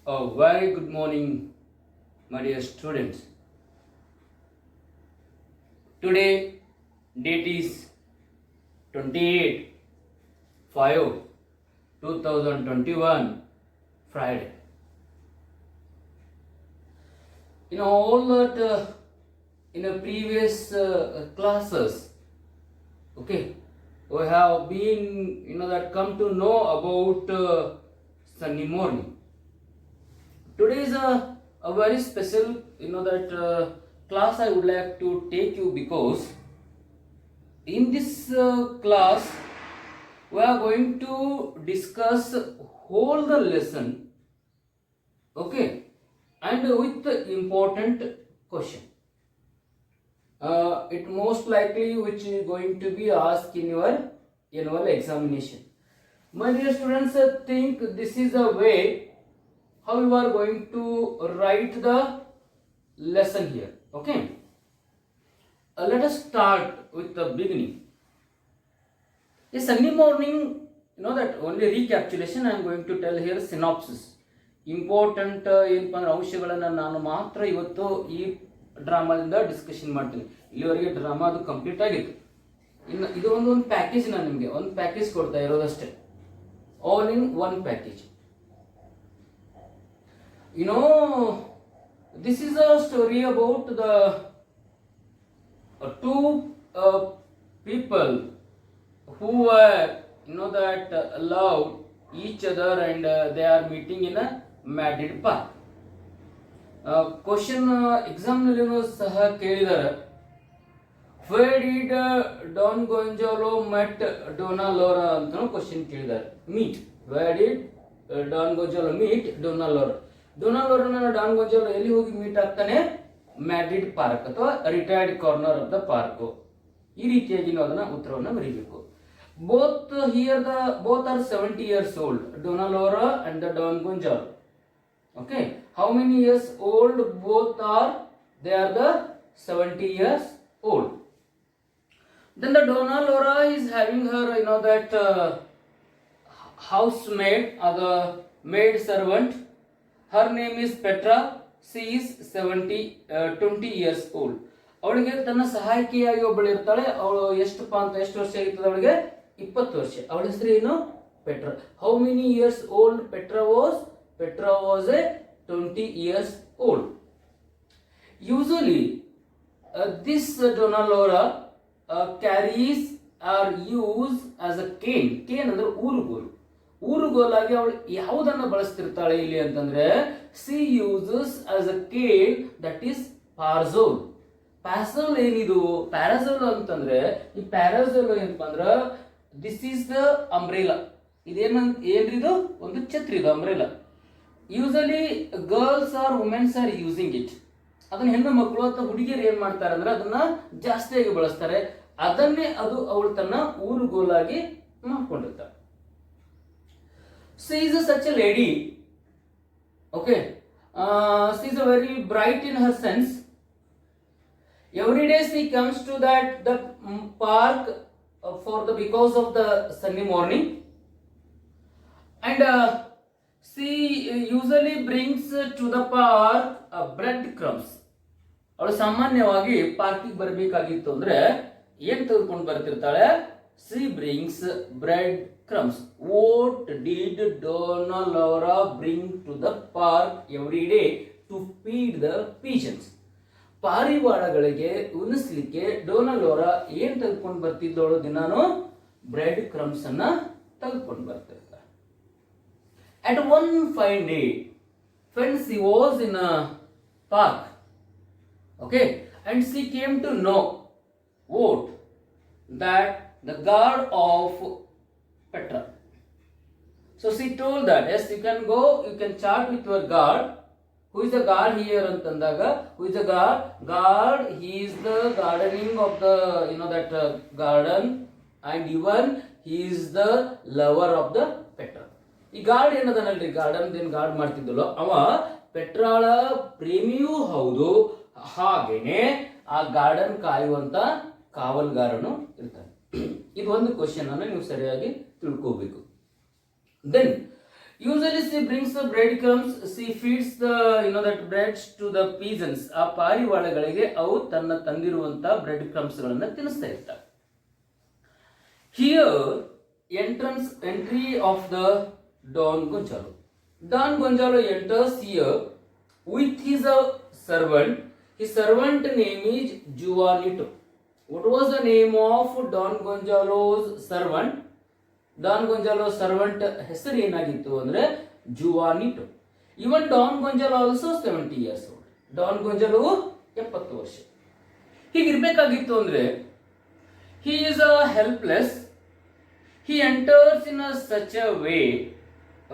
A very good morning, my dear students. Today, date is 28/5/2021, Friday. In all that, in a previous classes, okay, we have been, that come to know about Sunday morning. Today is a very special, class I would like to take you because in this class we are going to discuss whole the lesson, okay, and with the important question. It most likely which is going to be asked in your annual examination. My dear students, think this is a way how you are going to write the lesson here. Okay, let us start with the beginning. A Sunday morning, that only recapitulation I am going to tell here, synopsis. Important ಏನಪ್ಪ ಅಂದ್ರೆ ಅಂಶಗಳನ್ನು ನಾನು ಮಾತ್ರ ಇವತ್ತು ಈ ಡ್ರಾಮಾದಿಂದ discussion ಮಾಡ್ತೀನಿ. ಇಲ್ಲಿವರೆಗೆ drama ಅದು ಕಂಪ್ಲೀಟ್ ಆಗಿತ್ತು. ಇನ್ನು ಇದು ಒಂದು ಪ್ಯಾಕೇಜ್ ನಾನು ನಿಮಗೆ ಒಂದು ಪ್ಯಾಕೇಜ್ ಕೊಡ್ತಾ ಇರೋದಷ್ಟೇ, all in one package. This is a story about the two people who were love each other and they are meeting in a Madrid park. Question exam nallinu saha kelidare, where did Don Gonzalo met Donna Laura anta question kelidare. Meet, where did Don Gonzalo meet Donna Laura. Donna ಲೋರನ Don Gonzalo ಎಲ್ಲಿ ಹೋಗಿ meet ಆಗ್ತಾನೆ? Madrid park ಅಥವಾ retired corner of the park. ಈ ರೀತಿಯಾಗಿ ನಾವು ಅದನ್ನ ಉತ್ತರವನ್ನು ಬರೀಬೇಕು. Both are 70 years old, Donna Laura and the Don Gonzalo. Okay, how many years old both are? They are the 70 years old. Then the Donna Laura is having her housemaid or the maid servant. Her name is Petra. She is 20 years old. ಅವಳಿಗೆ ತನ್ನ ಸಹಾಯಕಿಯಾಗಿ ಒಬ್ಬಳು ಇರ್ತಾಳೆ. ಅವಳು ಎಷ್ಟು ವರ್ಷ ಇರ್ತದೆ? ಅವಳಿಗೆ 20 ವರ್ಷ. ಅವಳ ಹೆಸರು ಏನು? Petra. How many years old Petra was? Petra was A 20 years old. Usually this Donna Laura carries or use as a cane. Cane ಅಂದ್ರೆ ಊರುಗೋಲು. ಊರುಗೋಲಾಗಿ ಅವಳು ಯಾವುದನ್ನು ಬಳಸ್ತಿರ್ತಾಳೆ ಇಲ್ಲಿ ಅಂತಂದ್ರೆ, she uses as a cane that is parasol. Parasol ಏನಿದು? Parasol ಅಂತಂದ್ರೆ, ಈ ಪ್ಯಾರಾಸೋಲ್ ಏನಪ್ಪಾ ಅಂದ್ರ ದಿಸ್ ಈಸ್ ದ ಅಂಬ್ರೆಲಾ. ಏನ್ರಿದು? ಒಂದು ಛತ್ರಿ ಇದು umbrella. Usually girls or womens are using it. ಅದನ್ನ ಹೆಣ್ಣು ಮಕ್ಕಳು ಅಥವಾ ಹುಡುಗಿಯರು ಏನ್ ಮಾಡ್ತಾರೆ ಅಂದ್ರೆ ಅದನ್ನ ಜಾಸ್ತಿಯಾಗಿ ಬಳಸ್ತಾರೆ. ಅದನ್ನೇ ಅವಳು ತನ್ನ ಊರುಗೋಲಾಗಿ ಮಾಡ್ಕೊಂಡಿರ್ತಾಳೆ. She is such a lady. Okay, she is a very bright in her sense. Every day she comes to the park because of the Sunday morning, and she usually brings to the park bread crumbs. ಅವಳು ಸಾಮಾನ್ಯವಾಗಿ ಪಾರ್ಕಿಗೆ ಬರಬೇಕಾಗಿತ್ತು ಅಂದ್ರೆ ಏನ್ ತೆಗೆದುಕೊಂಡು ಬರ್ತಿರ್ತಾಳೆ? She brings bread crumbs. What did Donna Laura bring to the park every day to feed the pigeons? ಪಾರಿವಾಳಗಳಿಗೆ ಉಣಿಸ್ಲಿಕ್ಕೆ ಡೋನಾ ಲೋರಾ ಏನ್ ತೆಗೆದುಕೊಂಡು ಬರ್ತಿದ್ದವಳು? ದಿನಾನು ಬ್ರೆಡ್ ಕ್ರಮ್ಸ್ ಅನ್ನ ತೆಗೆದುಕೊಂಡು ಬರ್ತಿರ್ತಾಳೆ. At one fine day, when she was in a park, okay, and she came to know what that the guard of Petra. So she told that yes, you can go, you can chat with your guard. Who is the guard here antandaga? Who is the guard? Guard, he is the gardening of the garden, and even he is the lover of the Petra. ಈ guard ಏನದನಲ್ರಿ, garden ಏನ್ guard ಮಾಡ್ತಿದ್ದಲ್ಲೋ ಅವ ಪೆಟ್ರಾಳ ಪ್ರೇಮಿಯೂ ಹೌದು, ಹಾಗೇನೆ ಆ garden ಕಾಯುವಂತ ಕಾವಲ್ಗಾರನು ಇರ್ತಾನೆ. ಇದು ಒಂದು question ಅನ್ನು ನೀವು ಸರಿಯಾಗಿ ತಿಳ್ಕೋಬೇಕು. Then Usually she brings the breadcrumbs, she feeds the that breads to the pigeons. ಆ ಪಾರಿವಾಳಗಳಿಗೆ ಅವು ತನ್ನ ತಂದಿರುವಂತ ಬ್ರೆಡ್ ಕ್ರಮ್ಸ್ ಗಳನ್ನ ತಿನ್ನಿಸ್ತಾ ಇರ್ತಾರೆ. Here entry of the Don Gonzalo. Don Gonzalo enters here with his servant. His servant name is Juanito. What was the name of Don Gonzalo's servant? Don Gonzalo servant ಹೆಸರು ಏನಾಗಿತ್ತು ಅಂದ್ರೆ Juanito. ಇವನ್ Don Gonzalo also 70 years old. Don Gonzalo 70 ವರ್ಷ. ಹೀಗಿರ್ಬೇಕಾಗಿತ್ತು ಅಂದ್ರೆ he is helpless. He enters in such a way,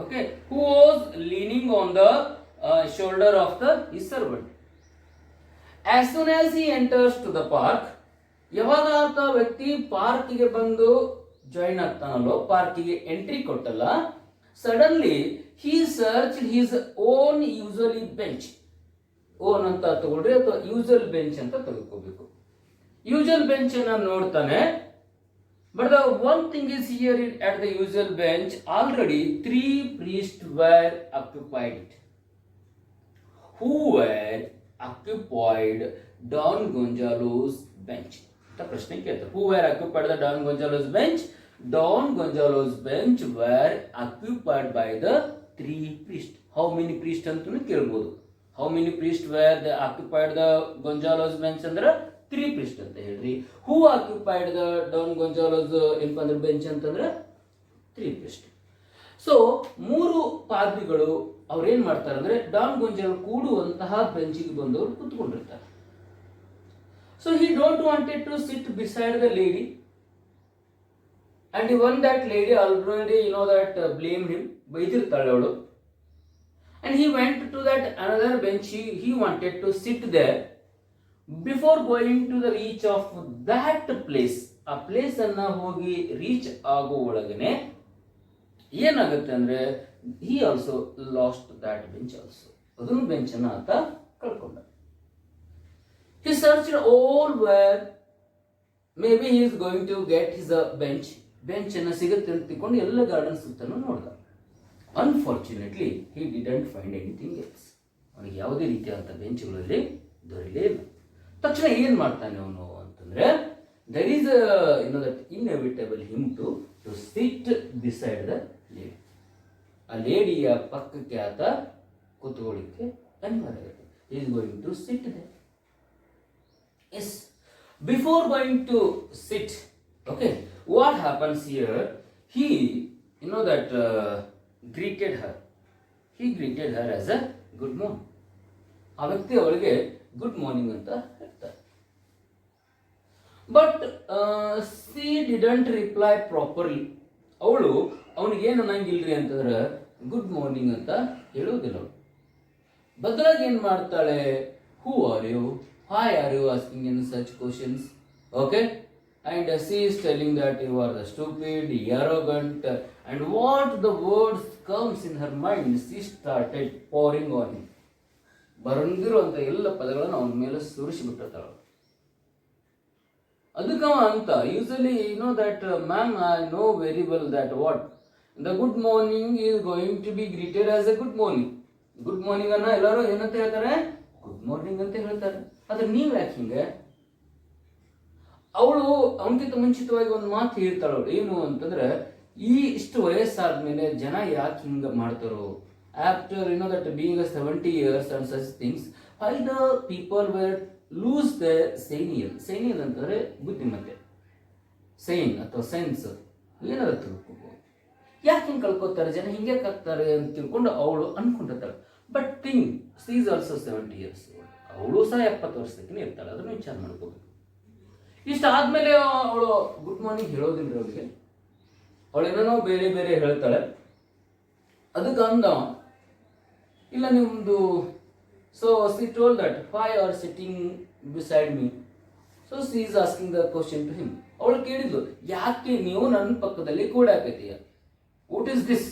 okay, who was leaning on the shoulder of his servant. As soon as he enters to the park, ಯಾವಾಗ ಆತ ವ್ಯಕ್ತಿ ಪಾರ್ಕಿಗೆ ಬಂದು join ಆಗ್ತಾನಲ್ಲೋ, ಪಾರ್ಕಿಗೆ entry ಕೊಟ್ಟಲ್ಲ, suddenly he search his own usually bench. Own ಅಂತ ತಗೊಳ್ರಿ ಅಥವಾ ಯೂಸಲ್ ಬೆಂಚ್ ಅಂತ ತೆಗೆದುಕೋಬೇಕು. ಯೂಸಲ್ ಬೆಂಚ್ ಅನ್ನ ನೋಡ್ತಾನೆ. But the one thing is here at the usual bench already 3 priests were occupied it. Who were occupied Don Gonzalo's bench? ಅಂತ ಪ್ರಶ್ನೆ ಕೇಳ್ತಾರೆ. Who were occupied the Don Gonzalo's bench? Don Gonzalo's bench were occupied by the 3 priests. How many priests ಅಂತನೂ ಕೇಳಬಹುದು. How many priests were they occupied the Gonzalo's bench ಅಂದ್ರೆ 3 priests ಅಂತ ಹೇಳ್ರಿ. Who occupied the Don Gonzalo's ಏನಪ್ಪ ಅಂದ್ರೆ bench ಅಂತಂದ್ರೆ 3 priests. So 3 ಪಾದ್ರಿಗಳು ಅವ್ರೇನ್ ಮಾಡ್ತಾರೆ ಅಂದ್ರೆ ಡಾನ್ ಗೊಂಜಾಲೋ ಕೂಡುವಂತಹ ಬೆಂಚಿಗೆ ಬಂದವರು ಕೂತ್ಕೊಂಡಿರ್ತಾರೆ. So he don't wanted to sit beside the lady, and even that lady already that blamed him, ಬೈದಿರ್ತಾಳೆ ಅವಳು. And he went to that another bench. He wanted to sit there. Before going to the reach of that place, ಆ place ಅನ್ನ ಹೋಗಿ reach ಆಗೋ ಒಳಗನೆ ಏನಾಗುತ್ತೆ ಅಂದ್ರೆ he also lost that bench also. ಅದನ್ನು bench ಅನ್ನ ಆತ ಕಳ್ಕೊಂಡ. He searched all where maybe he is going to get his bench. Bench ಅನ್ನ ಸಿಗುತ್ತೆ ಅಂತ ತಿಳ್ಕೊಂಡು ಎಲ್ಲ ಗಾರ್ಡನ್ ಸುತ್ತನೂ ನೋಡ್ದ. Unfortunately, he didn't find anything else. ಅವನಿಗೆ ಯಾವುದೇ ರೀತಿಯಾದಂಥ ಬೆಂಚ್ಗಳಲ್ಲಿ ದೊರೆಯಲೇ ಇಲ್ಲ. ತಕ್ಷಣ ಏನ್ ಮಾಡ್ತಾನೆ ಅವನು ಅಂತಂದ್ರೆ there is that inevitable him to sit beside the lady. ಆ ಲೇಡಿಯ ಪಕ್ಕಕ್ಕೆ ಆತ ಕೂತ್ಕೊಳ್ಳಿಕ್ಕೆ ಅನಿವಾರ್ಯ ಆಗುತ್ತೆ. He is going to sit there. Yes, before going to sit, okay, what happens here? He, that greeted her. He greeted her as a good morning. ಆ ವ್ಯಕ್ತಿ ಅವಳಿಗೆ good morning ಅಂತ ಹೇಳ್ತಾರೆ. But she didn't reply properly. ಅವಳು ಅವನಿಗೆ ಏನು ಅನ್ನಂಗಿಲ್ರಿ ಅಂತಂದ್ರೆ good morning ಅಂತ ಹೇಳುವುದಿಲ್ಲ. ಅವಳು ಬದಲಾಗಿ ಏನ್ ಮಾಡ್ತಾಳೆ, who are you, why are you asking in such questions? Okay, and she is telling that you are the stupid, arrogant, and what the words comes in her mind, she started pouring on him. ಬರಂದಿರುವಂತ ಎಲ್ಲ ಪದಗಳನ್ನು ಅವನ ಮೇಲೆ ಸುರಿಸಿಬಿಟ್ಟಿರ್ತಾಳೆ. ಅದಕ್ಕವ ಅಂತ usually that ma'am, I know very well that what the good morning is going to be greeted as a good morning. Good morning ಅನ್ನ ಎಲ್ಲರೂ ಏನಂತ ಹೇಳ್ತಾರೆ, good morning ಅಂತ ಹೇಳ್ತಾರೆ. ಆದ್ರೆ ನೀವ್ ಯಾಕೆ ಹಿಂಗೆ? ಅವಳು ಅವನಕ್ಕಿಂತ ಮುಂಚಿತವಾಗಿ ಒಂದು ಮಾತು ಹೇಳ್ತಾಳ. ಅವಳು ಏನು ಅಂತಂದ್ರೆ, ಈ ಇಷ್ಟು ವಯಸ್ಸಾದ್ಮೇಲೆ ಜನ ಯಾಕೆ ಹಿಂಗ ಮಾಡ್ತಾರೋ, after that being 70 years and such things, why the people were lose their senial ಅಂತಂದ್ರೆ ಬುದ್ಧಿಮತ್ತೆ, ಸೈನ್ ಅಥವಾ ಸೆನ್ಸ್ ಏನಾದ್ರು ತಿಳ್ಕೊಬೋದು. ಯಾಕೆ ಹಿಂಗೆ ಕಳ್ಕೊತಾರೆ ಜನ, ಹಿಂಗೆ ಆಗ್ತಾರೆ ಅಂತ ತಿಳ್ಕೊಂಡು ಅವಳು ಅನ್ಕೊಂಡಿರ್ತಾಳೆ. But thing she is also 70 years old. ಅವಳು ಸಹ 70 ವರ್ಷದಕ್ಕೆ ಇರ್ತಾಳೆ. ಅದನ್ನು ವಿಚಾರ ಮಾಡ್ಕೋಬೇಕು. ಇಷ್ಟಾದ್ಮೇಲೆ ಅವಳು ಗುಡ್ ಮಾರ್ನಿಂಗ್ ಹೇಳೋದಿಲ್ಲ ಅವಳಿಗೆ. ಅವಳೇನೋ ಬೇರೆ ಬೇರೆ ಹೇಳ್ತಾಳೆ. ಅದಕ್ಕೆ ಅಂದ ಇಲ್ಲ ನಿಮ್ದು. So she told that why you are sitting beside me. So she is asking the question to him. ಅವಳು ಕೇಳಿದ್ಲು, ಯಾಕೆ ನೀವು ನನ್ನ ಪಕ್ಕದಲ್ಲಿ ಕೂಡಾಕತ್ತೀಯ? What is this?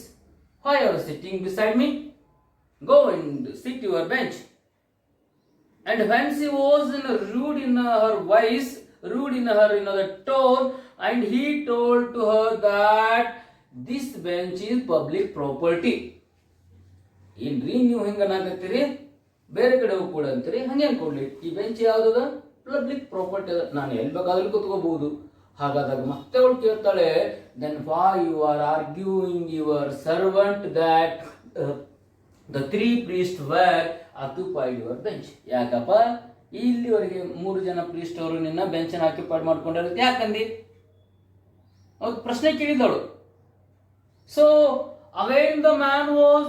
Why you are sitting beside me? Go and sit your bench. And when she was rude in her voice, rude in her the tone, and he told to her that this bench is public property. ಏನ್ರಿ ನೀವು ಹಿಂಗೆ ಅನ್ನಾಕತ್ತೀರಿ, ಬೇರೆ ಕಡೆ ಹೋಗಿ ಕೂಡ ಅಂತೀರಿ, ಹಂಗೆ ಕೊಡ್ಲಿ. ಈ ಬೆಂಚ್ ಯಾವುದದ? ಪಬ್ಲಿಕ್ ಪ್ರಾಪರ್ಟಿ ಅದ, ನಾನು ಎಲ್ಲಿ ಬೇಕಾದ್ರೂ ಕೂತ್ಕೋಬಹುದು. ಹಾಗಾದಾಗ ಮತ್ತೆ ಅವಳು ಕೇಳ್ತಾಳೆ, then why you are arguing your servant that the 3 priests were occupied your bench? ಯಾಕಪ್ಪ ಇಲ್ಲಿವರೆಗೆ 3 ಜನ ಪ್ರೀಸ್ಟ್ ಅವರು ನಿನ್ನ ಬೆಂಚನ್ನು ಆಕ್ಯುಪೈಡ್ ಮಾಡ್ಕೊಂಡಿರುತ್ತೆ ಯಾಕಂದಿ? ಅವ್ರು ಪ್ರಶ್ನೆ ಕೇಳಿದಳು. So again the man was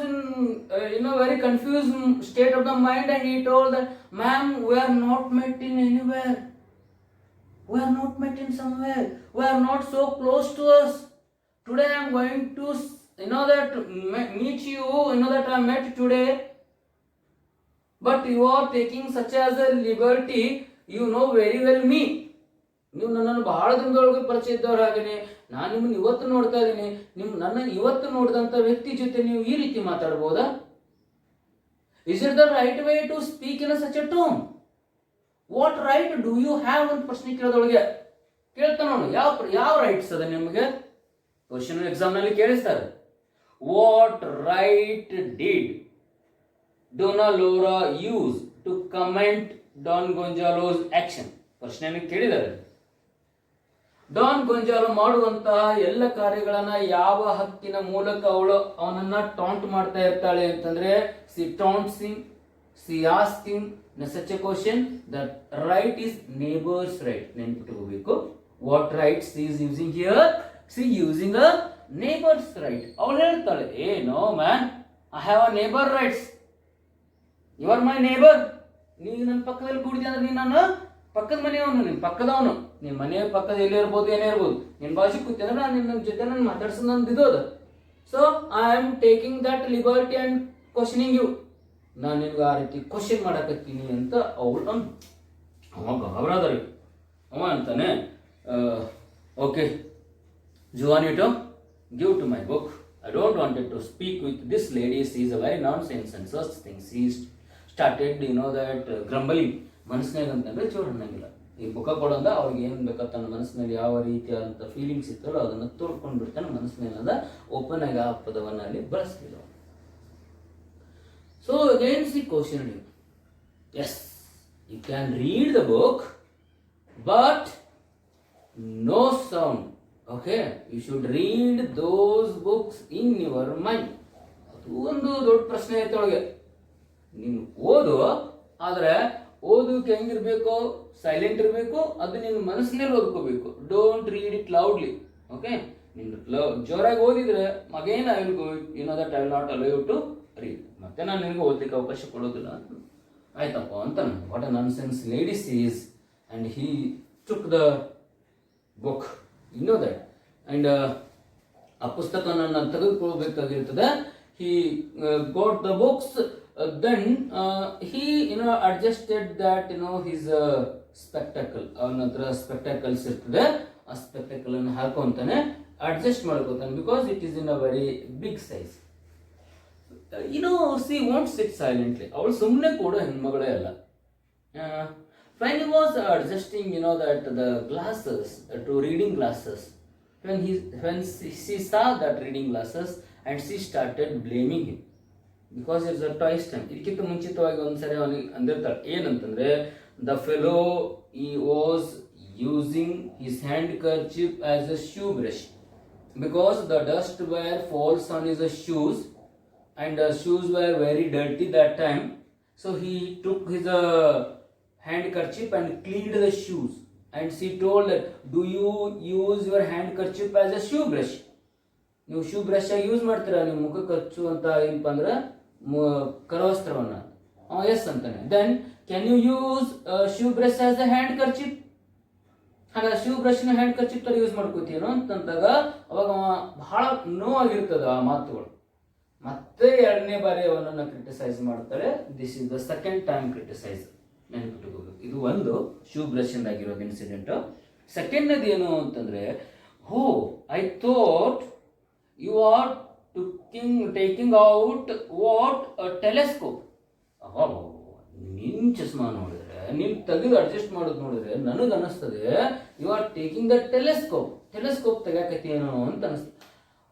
in a very confused state of the mind, and he told that, ma'am, we are not met in anywhere, we are not met in somewhere, we are not so close to us. Today I am going to that meet you, that I met today, but you are taking such as a liberty, you know very well me. ನೀವು ನನ್ನನ್ನು ಬಹಳ ದಿನದೊಳಗೆ ಪರಿಚಯ ಇದ್ದವ್ರು, ಹಾಗೇನೆ ನಾನು ನಿಮ್ಮನ್ನು ಇವತ್ತು ನೋಡ್ತಾ ಇದ್ದೀನಿ. ನನ್ನನ್ನು ಇವತ್ತು ನೋಡಿದಂಥ ವ್ಯಕ್ತಿ ಜೊತೆ ನೀವು ಈ ರೀತಿ ಮಾತಾಡ್ಬೋದಾ? Is it the right way to speak in such a tone? What right do you have ಅಂತ ಪ್ರಶ್ನೆ ಕೇಳೋದೊಳಗೆ ಕೇಳ್ತಾನ ಅವನು. ಯಾವ ರೈಟ್ಸ್ ಅದ ನಿಮಗೆ? ಕ್ವಶನ್ ಎಕ್ಸಾಮ್ ನಲ್ಲಿ ಕೇಳಿಸ್ತಾರೆ. What right did Donna Laura use to comment Don Gonzalo's action? ಪ್ರಶ್ನೆಯನ್ನು ಕೇಳಿದ್ದಾರೆ. ಡಾನ್ ಗೊಂಜಾಲೋ ಮಾಡುವಂತಹ ಎಲ್ಲ ಕಾರ್ಯಗಳನ್ನ ಯಾವ ಹಕ್ಕಿನ ಮೂಲಕ ಅವನನ್ನ ಟಾಂಟ್ ಮಾಡ್ತಾ ಇರ್ತಾಳೆ ಅಂತಂದ್ರೆ, she taunts him, she asks him such a question. That right is neighbor's right. ನೆನ್ಪಿಟ್ಕೋಬೇಕು. What rights is using here? She using a neighbour's right. ಅವಳು ಹೇಳ್ತಾಳೆ, hey no man, I have a neighbour rights, you are my neighbour. ನೀನು ನನ್ನ ಪಕ್ಕದಲ್ಲಿ ಕೂಡಿದೆ ಅಂದ್ರೆ ನೀನು ನನ್ನ ಪಕ್ಕದ ಮನೆಯವನು, ನಿನ್ನ ಪಕ್ಕದವನು. ನಿನ್ನ ಮನೆಯ ಪಕ್ಕದ ಎಲ್ಲೇ ಇರ್ಬೋದು, ಏನೇ ಇರ್ಬೋದು, ನಿನ್ನ ಭಾಷೆ ಕೂತಿ ಅಂದ್ರೆ ನಾನು ನಿನ್ನ ಜೊತೆ ನಾನು ಮಾತಾಡ್ಸೋದು ನಂದು ಇದ್ದೋದು. So I am taking that liberty and questioning you. ನಾನು ನಿನ್ಗೆ ಆ ರೀತಿ ಕ್ವಶನ್ ಮಾಡಕತ್ತೀನಿ ಅಂತ ಅವಳು ಅವ ಗಾಬರಾದರಿ. ಅವ ಅಂತಾನೆ, okay Juanito, give to my book. I don't wanted to speak with this lady. She is a very nonsense and such things. She started, that grumbling. ಮನಸ್ಸಿನಾಗ ಅಂತಂದ್ರೆ ಚೋರು ಅನ್ನಂಗಿಲ್ಲ. ಈ ಬುಕ್ಕ ಕೊಡೋದ ಅವ್ರಿಗೆ ಏನು ಬೇಕಂತ ತನ್ನ ಮನಸ್ಸಿನಲ್ಲಿ ಯಾವ ರೀತಿಯಾದಂಥ ಫೀಲಿಂಗ್ಸ್ ಇತ್ತಲ್ಲೋ ಅದನ್ನು ತೋರ್ಕೊಂಡು ಬಿಡ್ತಾನೆ. ಮನಸ್ಸಿನಾಗ ಓಪನ್ ಆಗಿ ಆ ಪದವನ್ನು ಅಲ್ಲಿ ಬಳಸಲಿಲ್ಲ. So again see question you, yes you can read the book but no sound. Okay, you should read those books in your mind. ಅದು ಒಂದು ದೊಡ್ಡ ಪ್ರಶ್ನೆ ಐತೆ ಒಳಗೆ. ನೀನು ಓದು, ಆದರೆ ಓದೋಕೆ ಹೆಂಗಿರ್ಬೇಕು? ಸೈಲೆಂಟ್ ಇರಬೇಕು. ಅದು ನಿನ್ನ ಮನಸ್ಸಿನಲ್ಲಿ ಓದ್ಕೋಬೇಕು. Don't read it loudly. Okay, ನೀನು ಜೋರಾಗಿ ಓದಿದ್ರೆ again I will go, that I will not allow you to read. ಮತ್ತೆ ನಾನು ನಿನಗೆ ಓದಲಿಕ್ಕೆ ಅವಕಾಶ ಕೊಡೋದಿಲ್ಲ. ಆಯ್ತಪ್ಪ ಅಂತ what a nonsense ladies is. And he took the book, that. And ಆ ಪುಸ್ತಕವನ್ನು ತೆಗೆದುಕೊಳ್ಬೇಕಾಗಿರ್ತದೆ. He got the books. Then he adjusted that his spectacle. ಅವನ ಹತ್ರ ಸ್ಪೆಕ್ಟಾಕಲ್ಸ್ ಇರ್ತದೆ, ಆ ಸ್ಪೆಕ್ಟಾಕಲ್ ಅನ್ನು ಹಾಕೊಂತಾನೆ, ಅಡ್ಜಸ್ಟ್ ಮಾಡ್ಕೋತಾನೆ, because it is in a very big size. She want sit silently. ಅವಳು ಸುಮ್ಮನೆ ಕೂಡ ಹೆಣ್ಮಗಳೇ ಅಲ್ಲ. when he was adjusting that the glasses to reading glasses, when she saw that reading glasses, and she started blaming him. Because it's a toys time. ಇದಕ್ಕಿಂತ ಮುಂಚಿತವಾಗಿ ಒಂದ್ಸರಿ ಅವನಿಗೆ ಅಂದಿರ್ತಾಳೆ ಏನಂತಂದ್ರೆ, the fellow he was using his handkerchief as a shoe brush, because the dust were falls on his shoes and the shoes were very dirty that time. So he took his handkerchief and cleaned the shoes. And she told that, do you use your handkerchief as a shoe brush? ನೀವು shoe brush ಆಗಿ use ಮಾಡ್ತೀರಾ ನೀವು ಮುಖಕ್ಕೆ ಹಚ್ಚುವಂತ ಏನಪ್ಪ ಅಂದ್ರೆ ಕರವಸ್ತ್ರವನ್ನ? Yes ಅಂತಾನೆ. Then can you use shoe brush as a handkerchief? ಹಾಗಾದ್ರೆ ಶೂ ಬ್ರಷ್ ನ ಹ್ಯಾಂಡ್ ಕರ್ಚಿಪ್ ತರ ಯೂಸ್ ಮಾಡ್ಕೋತೀನೋ ಅಂತಂದಾಗ ಅವಾಗ ಬಹಳ ನೋವಾಗಿರ್ತದ ಆ ಮಾತುಗಳು. ಮತ್ತೆ ಎರಡನೇ ಬಾರಿ ಅವನನ್ನ ಕ್ರಿಟಿಸೈಸ್ ಮಾಡ್ತಾರೆ. This is the second time criticise. ನೆನಪಿಟ್ಟುಕೋಬೇಕು. ಇದು ಒಂದು ಶೂ ಬ್ರಷ್ ಇಂದಾಗಿರೋದು ಇನ್ಸಿಡೆಂಟ್. ಸೆಕೆಂಡ್ ಏನು ಅಂತಂದ್ರೆ, oh I thought you are taking out what a telescope. ನಿನ್ನ ಚಸ್ಮಾ ನೋಡಿದ್ರೆ, ನೀನು ತೆಗೆದು ಅಡ್ಜಸ್ಟ್ ಮಾಡೋದು ನೋಡಿದ್ರೆ ನನಗೆ ಅನಿಸ್ತದೆ you are taking the telescope ತೆಗೆಯಾಕತಿ ಏನೋ ಅಂತ ಅನಿಸ್ತದೆ.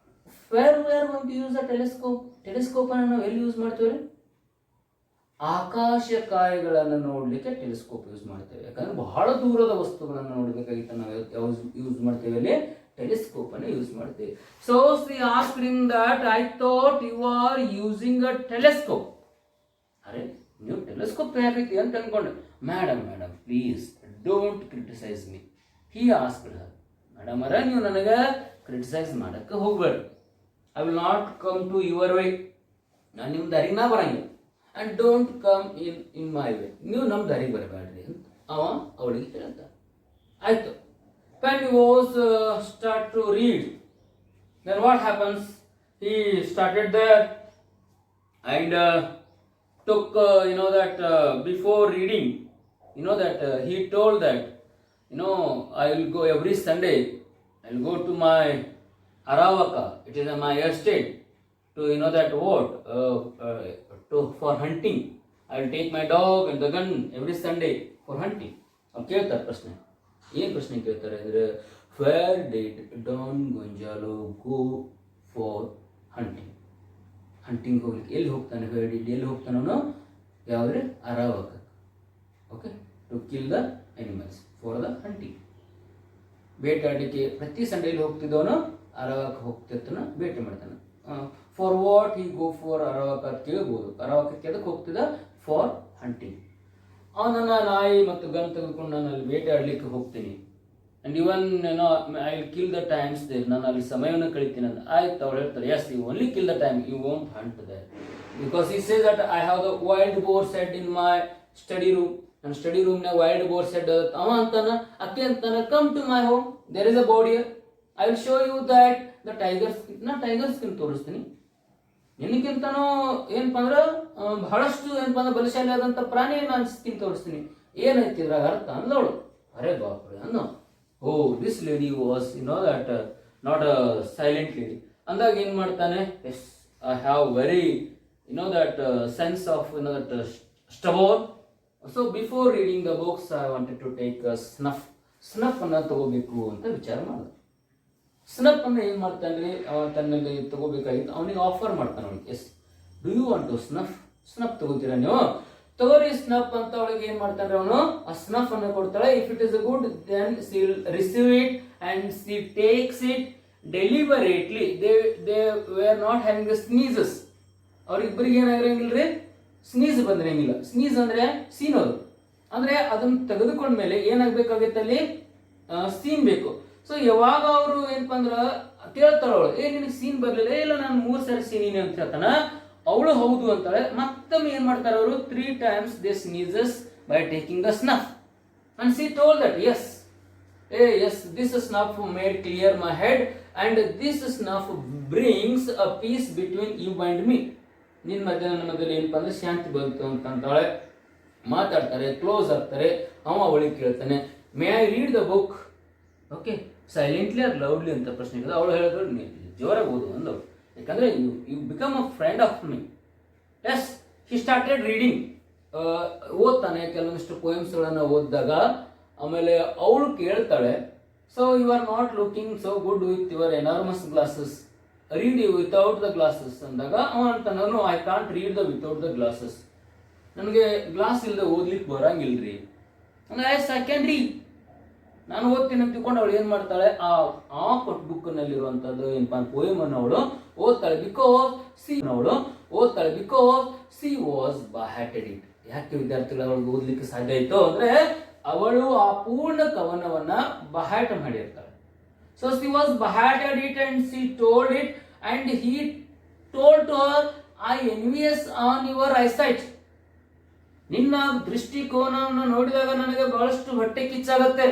Where we are going to use a telescope. Telescope ಅನ್ನು ನಾವು ಎಲ್ಲಿ ಯೂಸ್ ಮಾಡ್ತೀವಿ? ಆಕಾಶಕಾಯಗಳನ್ನು ನೋಡಲಿಕ್ಕೆ ಟೆಲಿಸ್ಕೋಪ್ ಯೂಸ್ ಮಾಡ್ತೇವೆ. ಯಾಕಂದ್ರೆ ಬಹಳ ದೂರದ ವಸ್ತುಗಳನ್ನು ನೋಡಬೇಕಾಗಿತ್ತು ನಾವು ಯೂಸ್ ಮಾಡ್ತೇವೆ ಅಲ್ಲಿ ಟೆಲಿಸ್ಕೋಪ್ ಅನ್ನು ಯೂಸ್ ಮಾಡ್ತೇವೆ. So she asked him that I thought you are using a telescope. ಅರೆ ನೀವು ಟೆಲಿಸ್ಕೋಪ್ ತಯಾರಿಸಿ ಅಂತ ಅನ್ಕೊಂಡೆ. Madam please don't criticise me. He asked her, madam ಅರ ನೀವು ನನಗೆ ಕ್ರಿಟಿಸೈಸ್ ಮಾಡಕ್ಕೆ ಹೋಗ್ಬೇಡಿ. I will not come to your way. ನಾನು ನಿಮ್ಮ ದಾರಿನ ಬರಂಗಿಲ್ಲ. And don't come in my way. ನೀವು ನಮ್ಮ ದಾರಿಗೆ ಬರಬೇಡ್ರಿ ಅಂತ ಅವಳಿಗೆ ಹೇಳ್ತಾರೆ. ಆಯ್ತು. when he was start to read, then what happens? He started there and took before reading, he told that I will go every Sunday. I will go to my Aravaka, it is my estate, to for hunting. I will take my dog and the gun every Sunday for hunting. ಕೇಳ್ತಾರೆ ಪ್ರಶ್ನೆ. ಏನು ಪ್ರಶ್ನೆ ಕೇಳ್ತಾರೆ ಅಂದರೆ, where did Don Gonzalo go for hunting? Hunting ಹೋಗ್ಲಿಕ್ಕೆ ಎಲ್ಲಿ ಹೋಗ್ತಾನೆ? Where did ಎಲ್ಲಿ ಹೋಗ್ತಾನೆ ಅವನು? ಯಾವುದ್ರೆ? Aravaca. Okay, to kill the animals for the hunting. ಬೇಟಾಡಲಿಕ್ಕೆ ಪ್ರತಿ ಸಂಡೇಲಿ ಹೋಗ್ತಿದ್ದವನು ಅರಾವಕ ಹೋಗ್ತಿರ್ತಾನೆ, ಬೇಟೆ ಮಾಡ್ತಾನೆ. For what he go for Aravaca ಅಂತ ಕೇಳ್ಬೋದು. ಅರಾವಕಕ್ಕೆ ಅದಕ್ಕೆ ಹೋಗ್ತಿದ್ದ? For hunting. ಅವನನ್ನು ನಾಯಿ ಮತ್ತು ಗನ್ ತೆಗೆದುಕೊಂಡು ನಾನು ಅಲ್ಲಿ ಬೇಟೆ ಆಡಲಿಕ್ಕೆ ಹೋಗ್ತೀನಿ. And even I will kill the times there, ನಾನು ಅಲ್ಲಿ ಸಮಯವನ್ನು ಕಳಿತೀನಿ ಅಂತ. ಆಯ್ತು, ಅವ್ರು ಹೇಳ್ತಾರೆ, yes you only kill the time, you won't hunt there. Because he says that I have the wild boar said in my study room. ನನ್ನ study ರೂಮ್ನಾಗ ವೈಲ್ಡ್ ಬೋರ್ ಸೆಡ್ ಅವ ಅಂತಾನ, ಅಕ್ಕಿ ಅಂತಾನ, come to my home, there is a board here, I will show you that the tigers. ನಾನು ಟೈಗರ್ಸ್ಗಿಂತ ತೋರಿಸ್ತೀನಿ, ನಿನಗಿಂತನೂ ಏನಪ್ಪ ಅಂದ್ರೆ ಬಹಳಷ್ಟು ಏನಪ್ಪ ಅಂದ್ರೆ ಬಲಶಾಲಿ ಆದಂಥ ಪ್ರಾಣಿ ನಾನು ಸ್ಕಿನ್ ತೋರಿಸ್ತೀನಿ. ಏನೈತಿ ಇದ್ರಾಗ ಅರ್ಥ ಅಂದವಳು. ಅರೆ ಬಾಪ್ರೆ ಅನ್ನೋ, oh this lady was that not a silent lady ಅಂದಾಗ ಏನು ಮಾಡ್ತಾನೆ? Yes, I have very that sense of that stubborn. So before reading the books I wanted to take snuff ಅನ್ನ ತಗೋಬೇಕು ಅಂತ ವಿಚಾರ ಮಾಡಿದ. ಸ್ನಫ್ ಅನ್ನು ಏನು ಮಾಡ್ತಾನೆ? ತನ್ನಲ್ಲಿ ತಗೋಬೇಕಾಗಿತ್ತು, ಅವನಿಗೆ ಆಫರ್ ಮಾಡ್ತಾನೆ. ಅವನಿಗೆ, yes, do you want to snuff ತಗೋತೀರಾ ನೀವು? ತಗೋರಿ ಸ್ನಫ್ ಅಂತ ಅವಳಿಗೆ ಏನು ಮಾಡ್ತಾನೆ ಅವನು? ಆ ಸ್ನಫ್ ಅನ್ನು ಕೊಡ್ತಾಳೆ. If it is good then she will receive it and she takes it deliberately. They were not having the sneezes. ಅವ್ರಿಬ್ಬರಿಗೆ ಏನಾಗಿರಂಗಿಲ್ಲ ರೀ, ಸ್ನೀಸ್ ಬಂದಿರಂಗಿಲ್ಲ. ಸ್ನೀಸ್ ಅಂದ್ರೆ ಸೀನೋದು, ಅಂದ್ರೆ ಅದನ್ನ ತೆಗೆದುಕೊಂಡ್ಮೇಲೆ ಏನಾಗಬೇಕಾಗತ್ತೆ ಅಲ್ಲಿ? ಸೀನ್ ಬೇಕು. ಸೊ ಯಾವಾಗ ಅವರು ಏನಪ್ಪ ಅಂದ್ರೆ ಕೇಳ್ತಾಳ ಅವಳು, ನಿನಗೆ ಸೀನ್ ಬರಲಿಲ್ಲ? ಇಲ್ಲ, ನಾನು 3 ಸಾರಿ ಸೀನಿನಿ ಅಂತ ಹೇಳ್ತಾನ. ಅವಳು ಹೌದು ಅಂತಾಳೆ. ಮತ್ತೊಮ್ಮೆ ಏನು ಮಾಡ್ತಾರೆ ಅವರು? 3 times they sneezes by taking the snuff. And she told that yes, this snuff made clear my head and this snuff brings a peace between you and me. ನಿನ್ನ ಮಧ್ಯೆ ನನ್ನ ಮಧ್ಯದಲ್ಲಿ ಏನಪ್ಪ ಅಂದ್ರೆ ಶಾಂತಿ ಬಂತು ಅಂತಂತಾಳೆ. ಮಾತಾಡ್ತಾರೆ, ಕ್ಲೋಸ್ ಆಗ್ತಾರೆ. ಅವಳಿಗೆ ಕೇಳ್ತಾನೆ, may I read the book? Okay, silently or loudly ಅಂತ ಪ್ರಶ್ನೆ ಇದೆ. ಅವಳು ಹೇಳಿದ್ರು, ಜೋರಾಗಿ ಓದು ಅಂದವಳು. ಯಾಕಂದ್ರೆ you become a friend of me. Yes, he started reading. ಓದ್ತಾನೆ ಕೆಲವೊಂದಿಷ್ಟು ಪೋಯಮ್ಸ್ಗಳನ್ನು ಓದಿದಾಗ. ಆಮೇಲೆ ಅವಳು ಕೇಳ್ತಾಳೆ, so you are not looking so good with your enormous glasses, read you without the glasses ಅಂದಾಗ ಅವ ಅಂತಾನೆ, no I can't read the without the glasses. ನನಗೆ ಗ್ಲಾಸ್ ಇಲ್ಲದೆ ಓದ್ಲಿಕ್ಕೆ ಬರಂಗಿಲ್ರಿ. ಅಂದ್ರೆ ಎಸ್ ಐ ಕ್ಯಾನ್ ರೀಡ್, ನಾನು ಓದ್ತೀನಿ ಅಂತ ತಿಳ್ಕೊಂಡು ಅವಳು ಏನು ಮಾಡ್ತಾಳೆ? ಆ ಬುಕ್ನಲ್ಲಿರುವಂಥದ್ದು ಏನಪ್ಪ ಪೋಯಮ್ ಅನ್ನು ಅವಳು ಓದ್ತಾಳೆ. Because she was byhearted it. ಯಾಕೆ ವಿದ್ಯಾರ್ಥಿಗಳು ಅವಳಿಗೆ ಓದ್ಲಿಕ್ಕೆ ಸಾಧ್ಯ ಆಯಿತು ಅಂದ್ರೆ ಅವಳು ಆ ಪೂರ್ಣ ಕವನವನ್ನ ಬಹ್ಯಾಟ ಮಾಡಿರ್ತಾಳೆ. So she was byhearted it and she told it and he told to her, I envious on your eyesight. ನಿನ್ನ ದೃಷ್ಟಿಕೋನವನ್ನು ನೋಡಿದಾಗ ನನಗೆ ಬಹಳಷ್ಟು ಹೊಟ್ಟೆ ಕಿಚ್ಚಾಗತ್ತೆ.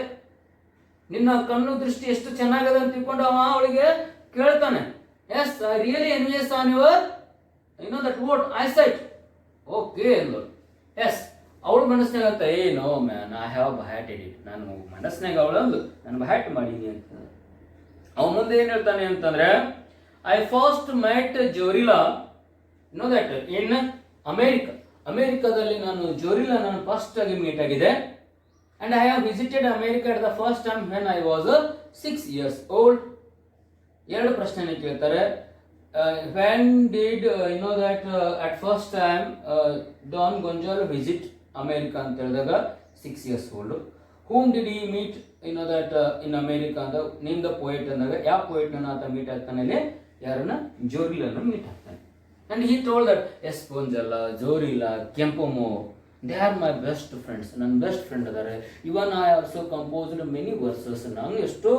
ನಿನ್ನ ಕಣ್ಣು ದೃಷ್ಟಿ ಎಷ್ಟು ಚೆನ್ನಾಗಿದೆ ಅಂತ ತಿಳ್ಕೊಂಡು ಅವಳಿಗೆ ಕೇಳ್ತಾನೆ. Yes, I really envious on your that word eyesight. Okay ಅಂದ್ರು. ಎಸ್, ಅವಳು ಮನಸ್ಸಿನಾಗ ಅಂತ, no man, I have byhearted it. ನಾನು ಮನಸ್ಸಿನಾಗ ಅವಳಂದು ನಾನು ಬಹ್ಯಾಟ್ ಮಾಡೀನಿ ಅಂತ. ಅವನ ಮುಂದೆ ಏನು ಹೇಳ್ತಾನೆ ಅಂತಂದ್ರೆ, I first met Zorrilla that in ಅಮೇರಿಕಾದಲ್ಲಿ ನಾನು ಜೋರಿಲಾ ನಾನು ಫಸ್ಟ್ ಆಗಿ ಮೀಟ್ ಆಗಿದೆ. And I have visited America at the first time when I was 6 years old. ಎರಡು ಪ್ರಶ್ನೆ ಕೇಳ್ತಾರೆ. when did at first time Don Gonzalo visit America ಅಂತ ಹೇಳಿದಾಗ 6 years old. Whom did he meet in America ಅಂತ name the poet ಅಂದಾಗ ಯಾವ ಪೋಯೆಟ್ನ ಆತ ಮೀಟ್ ಆಗ್ತಾನೆ ಅಲ್ಲಿ ಯಾರನ್ನ ಜೋರಿಲನ್ನು ಮೀಟ್ ಆಗ್ತಾನೆ. And he told that Espronceda Zorrilla Campoamor they are my best friends, ನನ್ನ ಬೆಸ್ಟ್ ಫ್ರೆಂಡ್ ಅದಾರೆ. Even I also composed many verses, ನಾನು ಎಷ್ಟೋ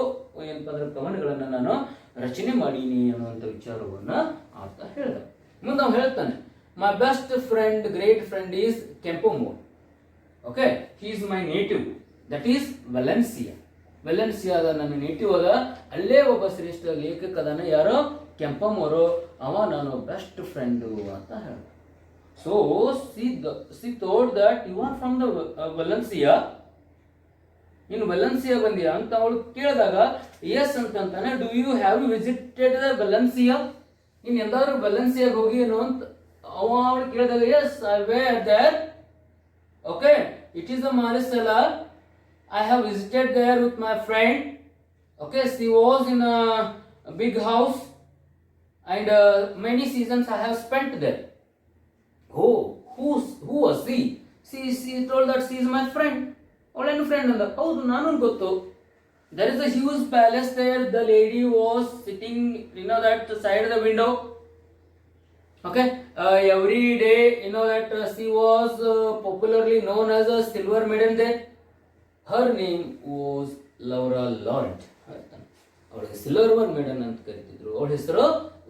ಏನಪ್ಪ ಅಂದ್ರೆ ಕವನಗಳನ್ನು ನಾನು ರಚನೆ ಮಾಡೀನಿ ಅನ್ನುವಂಥ ವಿಚಾರವನ್ನ ಆತ ಹೇಳ್ದ. ಮುಂದೆ ನಾವು ಹೇಳ್ತಾನೆ my best friend great friend is Campoamor. Okay, he is my native, that is Valencia. ವೆಲೆನ್ಸಿಯಾದ ನನ್ನ ನೇಟಿವ್ ಅದ, ಅಲ್ಲೇ ಒಬ್ಬ ಶ್ರೇಷ್ಠ ಲೇಖಕ ಅದಾನ, ಯಾರೋ ಕೆಂಪೊಮೊರು, ಅವ ನಾನು ಬೆಸ್ಟ್ ಫ್ರೆಂಡು ಅಂತ ಹೇಳ್ದ. So she thought that you are from the Valencia, ನೀನು ವೆಲೆನ್ಸಿಯಾ ಬಂದಿಯಾ ಅಂತ ಅವಳು ಕೇಳಿದಾಗ ಎಸ್ ಅಂತಂತಾನೆ. Do you have visited the Valencia, ನೀನು ಎಂದಾದ್ರೂ ವೆಲೆನ್ಸಿಯಾಗ ಹೋಗಿ ಏನು ಅಂತ ಅವಳು ಕೇಳಿದಾಗ yes I were there. Okay, it is a Marisela, I have visited there with my friend. Okay, she was in a big house and many seasons I have spent there. Oh, who was she? She told that she is my friend. ಅವಳೇನು friend ಅಂದ. ಹೌದು, ನಾನು ಗೊತ್ತು. There is a huge palace there. The lady was sitting, that side the window. Okay, every day, that she was popularly known as a silver maiden there. Her name was Laura Laurent. ಅವಳಿಗೆ silver maiden ಅಂತ ಕರಿತಿದ್ರು, ಅವಳ ಹೆಸರು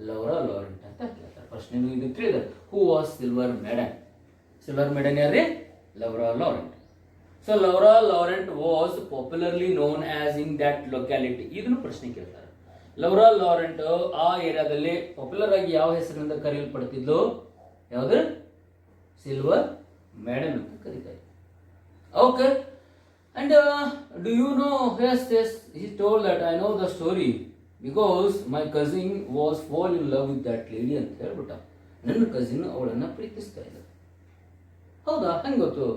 ಲೌರಾ Laurent ಅಂತ ಹೇಳ್ತಾರೆ. First ನೀವು ಇದು ತಿಳಿದ who was silver maiden. Silver maiden ಯಾರ್ರಿ? Laura Laurent. So Laura Laurent was popularly known as in that locality. ಇದನ್ನು ಪ್ರಶ್ನೆ ಕೇಳ್ತಾರೆ. ಲೌರಾ ಲಾರೆಂಟ್ ಆ ಏರಿಯಾದಲ್ಲಿ ಪಾಪ್ಯುಲರ್ ಆಗಿ ಯಾವ ಹೆಸರಿನಿಂದ ಕರೆಯಲ್ಪಡ್ತಿದ್ಲು? ಯಾವುದು? ಸಿಲ್ವರ್ ಮೇಡನ್ ಅಂತ ಕರೀತಾರೆ. Okay, and do you know, yes, he told that I know the story because my cousin was fall in love with that lady ಅಂತ ಹೇಳ್ಬಿಟ್ಟ. ನನ್ನ ಕಸಿನ್ ಅವಳನ್ನ ಪ್ರೀತಿಸ್ತಾ ಇದ್ದ. ಹೌದಾ, ಹೆಂಗೆ ಗೊತ್ತು?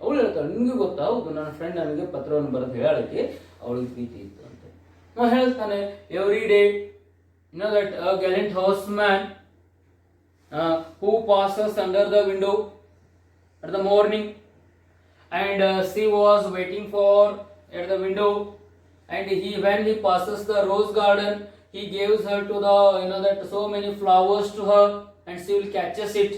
ಅವಳು ಹೇಳ್ತಾಳೆ, ನಿಮಗೆ ಗೊತ್ತಾ? ಹೌದು, ನನ್ನ ಫ್ರೆಂಡ್ ನನಗೆ ಪತ್ರವನ್ನು ಬರೆದು ಹೇಳಕ್ಕೆ ಅವಳಿಗೆ ಪ್ರೀತಿ ಇತ್ತು ಅಂತ. ನಾವು ಹೇಳ್ತಾನೆ every day that a gallant horseman who passes under the window at the morning, and she was waiting for at the window, and when he passes the rose garden, he gives her to the that so many flowers to her, and she will catches it.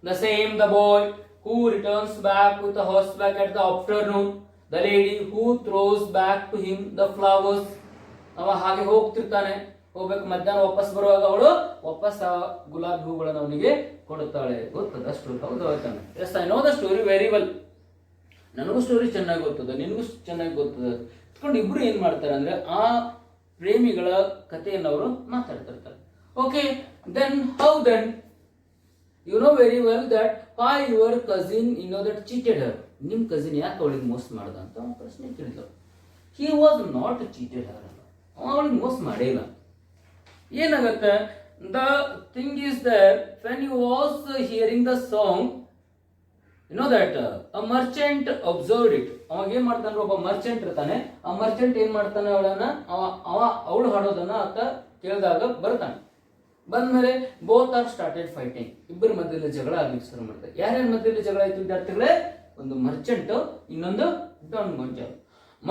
The same the boy who returns back with the horseback at the afternoon, the lady who throws back to him the flowers. ಅವ ಹಾಗೆ ಹೋಗ್ತಿರ್ತಾನೆ, ಹೋಗ್ಬೇಕು, ಮಧ್ಯಾಹ್ನ ವಾಪಸ್ ಬರುವಾಗ ಅವಳು ವಾಪಸ್ ಆ ಗುಲಾಬಿ ಹೂಗಳನ್ನು ಅವನಿಗೆ ಕೊಡುತ್ತಾಳೆ. ಗೊತ್ತದ ಸ್ಟೋರಿ? ಹೌದು, ಹೇಳ್ತಾನೆ. Yes, I know the story very well. ನನಗೂ ಸ್ಟೋರಿ ಚೆನ್ನಾಗಿ ಗೊತ್ತದ, ನಿನಗೂ ಚೆನ್ನಾಗಿ ಗೊತ್ತದ. ಇಟ್ಕೊಂಡು ಇಬ್ರು ಏನ್ ಮಾಡ್ತಾರೆ ಅಂದ್ರೆ ಆ ಪ್ರೇಮಿಗಳ ಕಥೆಯನ್ನು ಅವರು ಮಾತಾಡ್ತಿರ್ತಾರೆ. Okay, then how then you know very well that why your cousin that cheated her. ನಿಮ್ಮ ಕಸಿನ್ ಯಾಕೆ ಅವಳಿಗೆ ಮೋಸ ಮಾಡ್ದ ಅಂತ ಅವನು ಪ್ರಶ್ನೆ ಕೇಳಿದ್ರು. he was not cheated her, ಅವಳಿಗೆ ಮೋಸ ಮಾಡಿಲ್ಲ. ಏನಾಗತ್ತೆ, the thing is that when he was hearing the song, that a merchant observed it. ಅವಾಗ ಏನ್ ಮಾಡ್ತಾನೆ, ಒಬ್ಬ ಮರ್ಚೆಂಟ್ ಇರ್ತಾನೆ. ಆ ಮರ್ಚೆಂಟ್ ಏನ್ ಮಾಡ್ತಾನೆ, ಅವಳು ಹಾಡೋದನ್ನ ಆತ ಕೇಳಿದಾಗ ಬರ್ತಾನೆ. ಬಂದ್ಮೇಲೆ ಬೋತ್ ಆರ್ ಸ್ಟಾರ್ಟೆಡ್ ಫೈಟಿಂಗ್. ಇಬ್ಬರ ಮಧ್ಯದಲ್ಲಿ ಜಗಳ ಆಗ್ಲಿಕ್ಕೆ ಶುರು ಮಾಡ್ತಾರೆ. ಯಾರ್ಯಾರ ಮಧ್ಯದಲ್ಲಿ ಜಗಳ ಆಯ್ತು ವಿದ್ಯಾರ್ಥಿಗಳೇ? ಒಂದು ಮರ್ಚೆಂಟ್, ಇನ್ನೊಂದು Don Gonzalo.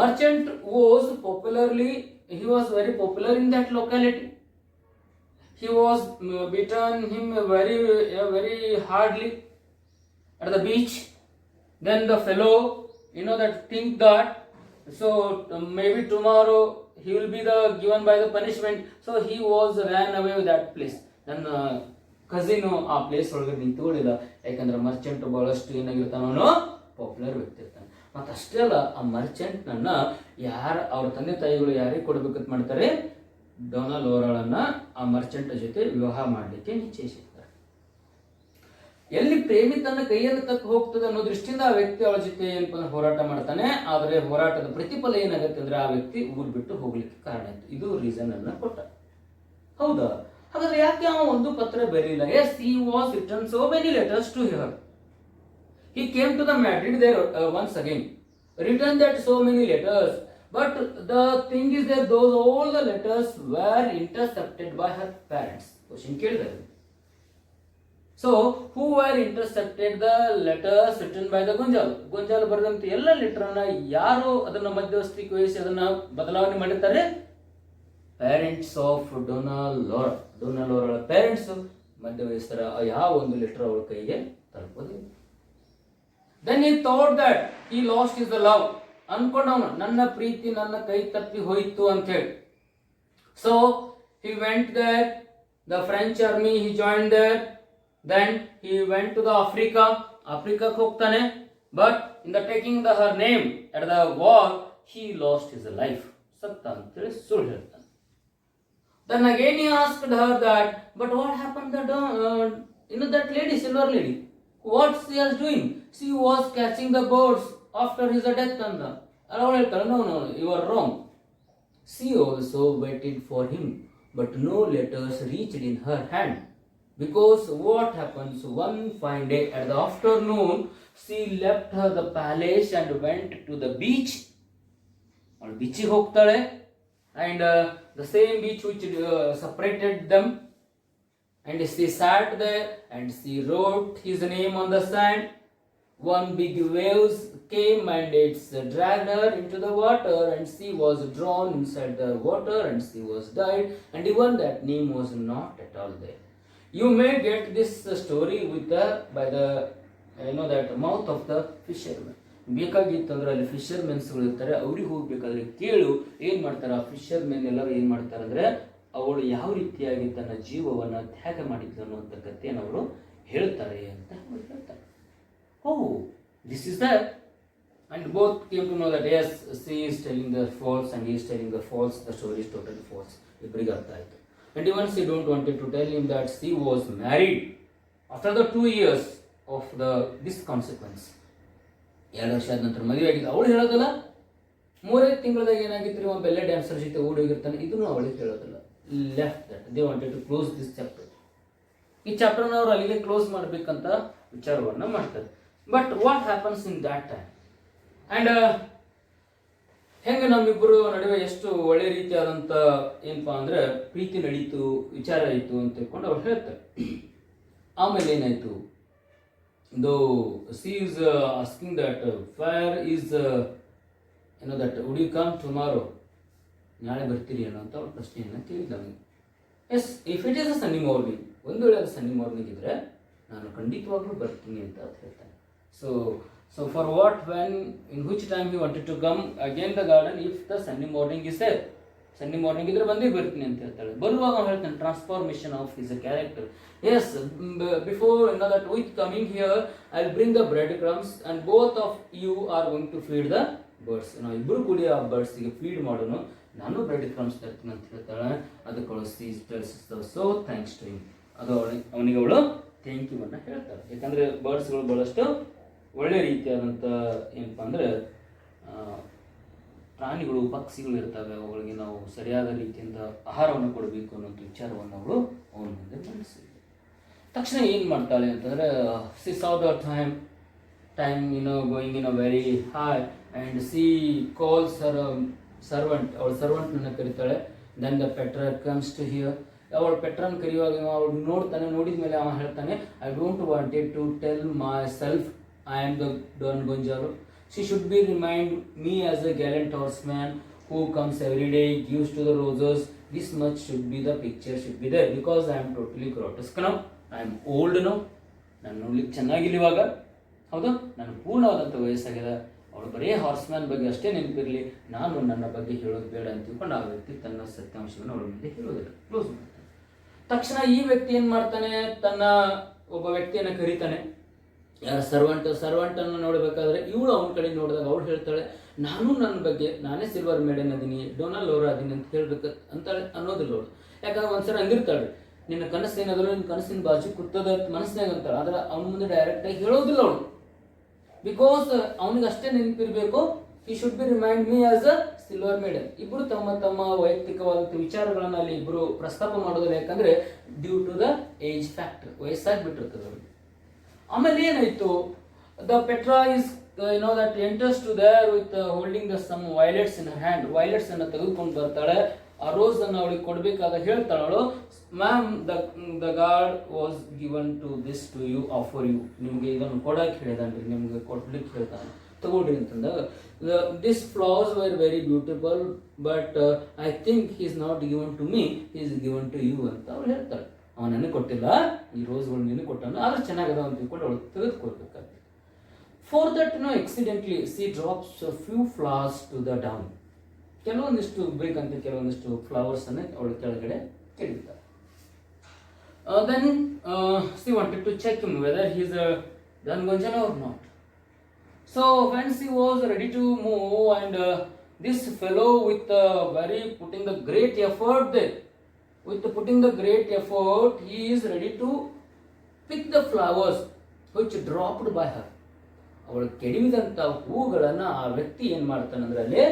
Merchant was popularly, he was very popular in that locality. He was beaten him very hardly at the beach. Then the fellow that think that so maybe tomorrow he will be given by the punishment, so he was ran away with that place. Then cousin ಆ place ಒಳಗಡೆ ನಿಂತ್ಕೊಳ್ಳಿಲ್ಲ, ಯಾಕಂದ್ರೆ ಮರ್ಚೆಂಟ್ ಬಹಳಷ್ಟು ಏನಾಗಿರ್ತಾನ, ಅವನು popular ವ್ಯಕ್ತಿ ಇರ್ತಾನೆ. ಮತ್ತೆ ಅಷ್ಟೇ ಅಲ್ಲ, ಆ ಮರ್ಚೆಂಟ್ ನನ್ನ ಅವ್ರ ತಂದೆ ತಾಯಿಗಳು ಯಾರಿಗೆ ಕೊಡ್ಬೇಕಂತ ಮಾಡ್ತಾರೆ, ಡೋನಾ ಲೋರಾಳನ್ನ ಆ ಮರ್ಚೆಂಟ್ ಜೊತೆ ವಿವಾಹ ಮಾಡಲಿಕ್ಕೆ ನಿಶ್ಚಯಿಸಿರ್ತಾರೆ. ಎಲ್ಲಿ ಪ್ರೇಮಿ ತನ್ನ ಕೈಯನ್ನು ತಪ್ಪಿ ಹೋಗ್ತದೆ ಅನ್ನೋ ದೃಷ್ಟಿಯಿಂದ ಆ ವ್ಯಕ್ತಿ ಅವಳ ಜೊತೆ ಏನಪ್ಪ ಹೋರಾಟ ಮಾಡ್ತಾನೆ. ಆದರೆ ಹೋರಾಟದ ಪ್ರತಿಫಲ ಏನಾಗುತ್ತೆ ಅಂದ್ರೆ ಆ ವ್ಯಕ್ತಿ ಊರು ಬಿಟ್ಟು ಹೋಗ್ಲಿಕ್ಕೆ ಕಾರಣ ಆಯ್ತು. ಇದು ರೀಸನ್ ಅನ್ನ ಕೊಟ್ಟ. ಹೌದಾ? ಹಾಗಾದ್ರೆ ಯಾಕೆ ಅವ ಒಂದು ಪತ್ರ ಬರೀಲ್ಲ? Yes, he was written so many letters to her. He came to the Madrid there once again, written that so many letters, but the thing is that all the letters were intercepted by her parents. Question ಕೇಳಿದ್ದಾರೆ. So who are intercepted the letters written by the Gonzalo. Gonzalo ಬರೆದಂತ ಎಲ್ಲ letter ಅನ್ನ ಯಾರು ಅದನ್ನ ಮಧ್ಯವಸ್ಥಿಕೆ ವಹಿಸಿ ಅದನ್ನ ಬದಲಾವಣೆ ಮಾಡಿರ್ತಾರೆ? Parents of Donald Lora. Donald Lora parents ಮಧ್ಯವಹಿಸ್ತಾರ. ಯಾವ ಒಂದು ಲೆಟರ್ ಅವಳ ಕೈಗೆ ತಲುಪೋದಿಲ್ಲ. Then he thought that he lost is the love. ಅನ್ಕೊಂಡವನು ನನ್ನ ಪ್ರೀತಿ ನನ್ನ ಕೈ ತಪ್ಪಿ ಹೋಯಿತು ಅಂತ ಹೇಳಿ. So he went there, the French army he join there. Then he went to the Africa. Africa ಹೋಗ್ತಾನೆ. But in the taking the her name at the war, he lost his life. ಸತ್ತ ಅಂತೇಳಿ ಸುಳ್ಳು ಹೇಳ್ತಾನೆ. Then again he asked her that, but what happened that that lady, silver lady, what she was doing? She was catching the birds after his death. And ಅವಳು ಹೇಳ್ತಾಳೆ, no, you are wrong. She also waited for him, but no letters reached in her hand. Because what happens, one fine day at the afternoon, she left the palace and went to the beach. On beach ಹೋಗ್ತಾಳೆ, and the same beach which separated them, and she sat there and she wrote his name on the sand. One big waves came and it's dragged her into the water, and she was drawn inside the water and she was died, and even that name was not at all there. You may get this story with by the that mouth of the fisherman. ಬೇಕಾಗಿತ್ತಂದ್ರೆ ಅಲ್ಲಿ ಫಿಶರ್ಮೆನ್ಸ್ಗಳು ಇರ್ತಾರೆ, ಅವ್ರಿಗೆ ಹೋಗ್ಬೇಕಾದ್ರೆ ಕೇಳು. ಏನ್ ಮಾಡ್ತಾರೆ ಆ fishermen ಎಲ್ಲರೂ ಏನ್ ಮಾಡ್ತಾರೆ ಅಂದ್ರೆ, ಅವಳು ಯಾವ ರೀತಿಯಾಗಿ ತನ್ನ ಜೀವವನ್ನ ತ್ಯಾಗ ಮಾಡಿದ್ಲು ಅನ್ನುವಂಥ ಕಥೆಯನ್ನು ಅವರು ಹೇಳ್ತಾರೆ ಅಂತ ಹೇಳ್ತಾರೆ. Oh, this is that. And both came to know that yes, she is telling the false and he is telling the false. The story is totally false. ಇಬ್ಬರಿಗೆ ಅರ್ಥ ಆಯ್ತು. And even she don't wanted to tell him that she was married after the 2 years of this consequence. 2 ವರ್ಷ ಆದ ನಂತರ ಮದುವೆ ಆಗಿದ್ದು. ಅವಳು ಹೇಳೋದಲ್ಲ, 3 ತಿಂಗಳದಾಗ ಏನಾಗಿತ್ತು, ಒಬ್ಬ ಬೆಲ್ಲೆ ಡ್ಯಾನ್ಸರ್ ಜೊತೆ ಓಡಿ ಹೋಗಿರ್ತಾನೆ, ಇದನ್ನು ಅವಳಿಗೆ ಹೇಳೋದಲ್ಲ. Left that. They wanted to close this chapter. ಈ ಚಾಪ್ಟರ್ನ ಅವ್ರು ಅಲ್ಲಿಗೆ ಕ್ಲೋಸ್ ಮಾಡಬೇಕಂತ ವಿಚಾರವನ್ನ ಮಾಡ್ತಾರೆ. But what happens in that time? And ಹೆಂಗೆ ನಮ್ಮಿಬ್ಬರು ನಡುವೆ ಎಷ್ಟು ಒಳ್ಳೆ ರೀತಿಯಾದಂಥ ಏನಪ್ಪಾ ಅಂದ್ರೆ ಪ್ರೀತಿ ನಡೀತು, ವಿಚಾರ ಆಯಿತು ಅಂತ ತಿಳ್ಕೊಂಡು ಅವ್ರು ಹೇಳ್ತಾರೆ. ಆಮೇಲೆ ಏನಾಯ್ತು, though she is asking that fire is that would you come tomorrow, ನಾಳೆ ಬರ್ತೀರಿ ಅನ್ನೋ ಅಂತ ಅವ್ರ ಪ್ರಶ್ನೆಯನ್ನು ಕೇಳಿದ ನಮಗೆ. Yes, if it is a sunny morning, ಒಂದು ವೇಳೆ ಅದು ಸನ್ನಿ ಮಾರ್ನಿಂಗ್ ಇದ್ರೆ ನಾನು ಖಂಡಿತವಾಗ್ಲೂ ಬರ್ತೀನಿ ಅಂತ ಹೇಳ್ತಾನೆ. So for what, when, in which time he wanted to come again the garden if the sunny morning is there? Sunny morning ಇದ್ರೆ ಬಂದೇ ಬರ್ತೀನಿ ಅಂತ ಹೇಳ್ತಾಳೆ. ಬರುವಾಗ ಅವ್ನು ಹೇಳ್ತಾನೆ transformation of his character. Yes, before that with coming here I'll bring the bread crumbs and both of you are going to feed the birds. ನಾವು ಇಬ್ಬರು ಕೂಡಿ ಆ ಬರ್ಡ್ಸ್ಗೆ ಫೀಡ್ ಮಾಡೋಣ, ನಾನು ಬ್ರೆಡ್ ಕ್ರಮ್ಸ್ ತರ್ತೀನಿ ಅಂತ ಹೇಳ್ತಾಳೆ. ಅದಕ್ಕೆ ಅವಳು ಸೊ ಥ್ಯಾಂಕ್ಸ್ ಟು ಹಿಮ್, ಅದು ಅವನಿಗೆ ಅವಳು ಥ್ಯಾಂಕ್ ಯು ಅನ್ನ ಹೇಳ್ತಾಳೆ. ಯಾಕಂದ್ರೆ ಬರ್ಡ್ಸ್ಗಳು ಬಹಳಷ್ಟು ಒಳ್ಳೆ ರೀತಿಯಾದಂಥ ಏನಪ್ಪ ಅಂದರೆ ಪ್ರಾಣಿಗಳು, ಪಕ್ಷಿಗಳು ಇರ್ತವೆ, ಅವುಗಳಿಗೆ ನಾವು ಸರಿಯಾದ ರೀತಿಯಿಂದ ಆಹಾರವನ್ನು ಕೊಡಬೇಕು ಅನ್ನೋಂಥ ವಿಚಾರವನ್ನು ಅವಳು ಅವನ ಮುಂದೆ ಮಂಡಿಸಿದ್ಳು. ತಕ್ಷಣ ಏನು ಮಾಡ್ತಾಳೆ ಅಂತಂದರೆ, C saw the time going in a very high and she calls her servant. ಅವಳ ಸರ್ವೆಂಟ್ನನ್ನು ಕರೀತಾಳೆ. then the petrarch comes to hear. ಅವಳು ಪೆಟ್ರನ್ ಕರೆಯುವಾಗ ಅವಳು ನೋಡ್ತಾನೆ. ನೋಡಿದ ಮೇಲೆ ಅವ ಹೇಳ್ತಾನೆ, I don't wanted to tell myself I am the Don Gonzalo. She should be remind me as a gallant horseman who comes every day, gives to the roses. This much should be the picture, should be there, because I am totally grotesque now. I am old now. ನಾನು ನೋಡ್ಲಿಕ್ಕೆ ಚೆನ್ನಾಗಿಲ್ಲ ಇವಾಗ, ಹೌದು, ನಾನು ಪೂರ್ಣವಾದಂಥ ವಯಸ್ಸಾಗಿದೆ. ಅವಳು ಬರೀ ಹಾರ್ಸ್ಮ್ಯಾನ್ ಬಗ್ಗೆ ಅಷ್ಟೇ ನೆನಪಿರಲಿ, ನಾನು ನನ್ನ ಬಗ್ಗೆ ಹೇಳೋದು ಬೇಡ ಅಂತ ತಿಳ್ಕೊಂಡು ಆ ವ್ಯಕ್ತಿ ತನ್ನ ಸತ್ಯಾಂಶವನ್ನು ಅವಳ ಮುಂದೆ ಹೇಳೋದಿಲ್ಲ, ಕ್ಲೋಸ್ ಮಾಡ್ತಾನೆ. ತಕ್ಷಣ ಈ ವ್ಯಕ್ತಿ ಏನು ಮಾಡ್ತಾನೆ, ತನ್ನ ಒಬ್ಬ ವ್ಯಕ್ತಿಯನ್ನು ಕರೀತಾನೆ. ಯಾರ ಸರ್ವೆಂಟನ್ನು ನೋಡಬೇಕಾದ್ರೆ ಇವಳು ಅವನ ಕಡೆ ನೋಡಿದಾಗ ಅವಳು ಹೇಳ್ತಾಳೆ, ನಾನು ನನ್ನ ಬಗ್ಗೆ ನಾನೇ ಸಿಲ್ವರ್ ಮೇಡನ್ ಅದೀನಿ, ಡೊನಾಲ್ಡ್ ಲೋರಾ ಅದೀನಿ ಅಂತ ಹೇಳ್ಬೇಕು ಅಂತಾಳೆ ಅನ್ನೋದಿಲ್ಲ ಅವಳು. ಯಾಕಂದ್ರೆ ಒಂದ್ಸಲ ಹಂಗಿರ್ತಾಳೆ, ನಿನ್ನ ಕನಸು ಏನಾದರೂ ನಿನ್ನ ಕನಸಿನ ಬಾಜು ಕೂತದ ಮನಸ್ಸಿನಾಗ ಅಂತಾಳೆ. ಆದ್ರೆ ಅವನ ಮುಂದೆ ಡೈರೆಕ್ಟಾಗಿ ಹೇಳೋದಿಲ್ಲ ಅವಳು, ಬಿಕಾಸ್ ಅವನಿಗೆ ಅಷ್ಟೇ ನೆನಪಿರಬೇಕು. He should be remind me as a silver maiden. ಇಬ್ಬರು ತಮ್ಮ ತಮ್ಮ ವೈಯಕ್ತಿಕವಾದಂಥ ವಿಚಾರಗಳನ್ನು ಅಲ್ಲಿ ಇಬ್ಬರು ಪ್ರಸ್ತಾಪ ಮಾಡೋದಿಲ್ಲ. ಯಾಕಂದ್ರೆ due to the age factor, ವಯಸ್ಸಾಗಿಬಿಟ್ಟಿರ್ತದೆ ಅವ್ರಿಗೆ. ಆಮೇಲೆ ಏನಾಯ್ತು, the Petra is that enters to there with holding some violets in her hand. Violets ಅನ್ನು ತೆಗೆದುಕೊಂಡು ಬರ್ತಾಳೆ. ಆ ರೋಸ್ ಅನ್ನು ಅವಳಿಗೆ ಕೊಡ್ಬೇಕಾದಾಗ ಹೇಳ್ತಾಳು, ma'am the god was given to this to you offer you, ನಿಮಗೆ ಇದನ್ನು ಕೊಡಕ್ಕೆ ಹೇಳಿದಾನ್ರಿ, ನಿಮ್ಗೆ ಕೊಡ್ಲಿಕ್ಕೆ ಹೇಳ್ತಾನೆ, ತಗೊಳ್ರಿ ಅಂತಂದಾಗ this flowers were very beautiful but I think he is not given to me, he is given to you ಅಂತ ಅವ್ರು ಹೇಳ್ತಾಳೆ. ಅವನು ನನಗೆ ಕೊಟ್ಟಿಲ್ಲ, ಈ ರೋಸ್ಗಳು ನಿನಗೆ ಕೊಟ್ಟಾನ, ಆದ್ರೆ ಚೆನ್ನಾಗದ ಅಂತ ತಿಳ್ಕೊಂಡು ಅವಳು ತೆಗೆದುಕೊಳ್ಬೇಕಾಗ್ತದೆ. For that accidentally she drops few flowers to the down, ಕೆಲವೊಂದಿಷ್ಟು ಬೇಕಂತ ಕೆಲವೊಂದಿಷ್ಟು ಫ್ಲವರ್ಸ್ ಅನ್ನು ಅವಳು ಕೆಳಗಡೆ ಕೆಡೀತಾರೆ. Then she wanted to check him whether he is a Dangonjala or not. So when she was ready to move and this fellow with putting the great effort there, he is ready to pick the flowers which dropped by her. ಅವಳು ಕೆಡವಿದಂಥ ಹೂಗಳನ್ನು ಆ ವ್ಯಕ್ತಿ ಏನು ಮಾಡ್ತಾನೆ ಅಂದರೆ ಅಲ್ಲಿ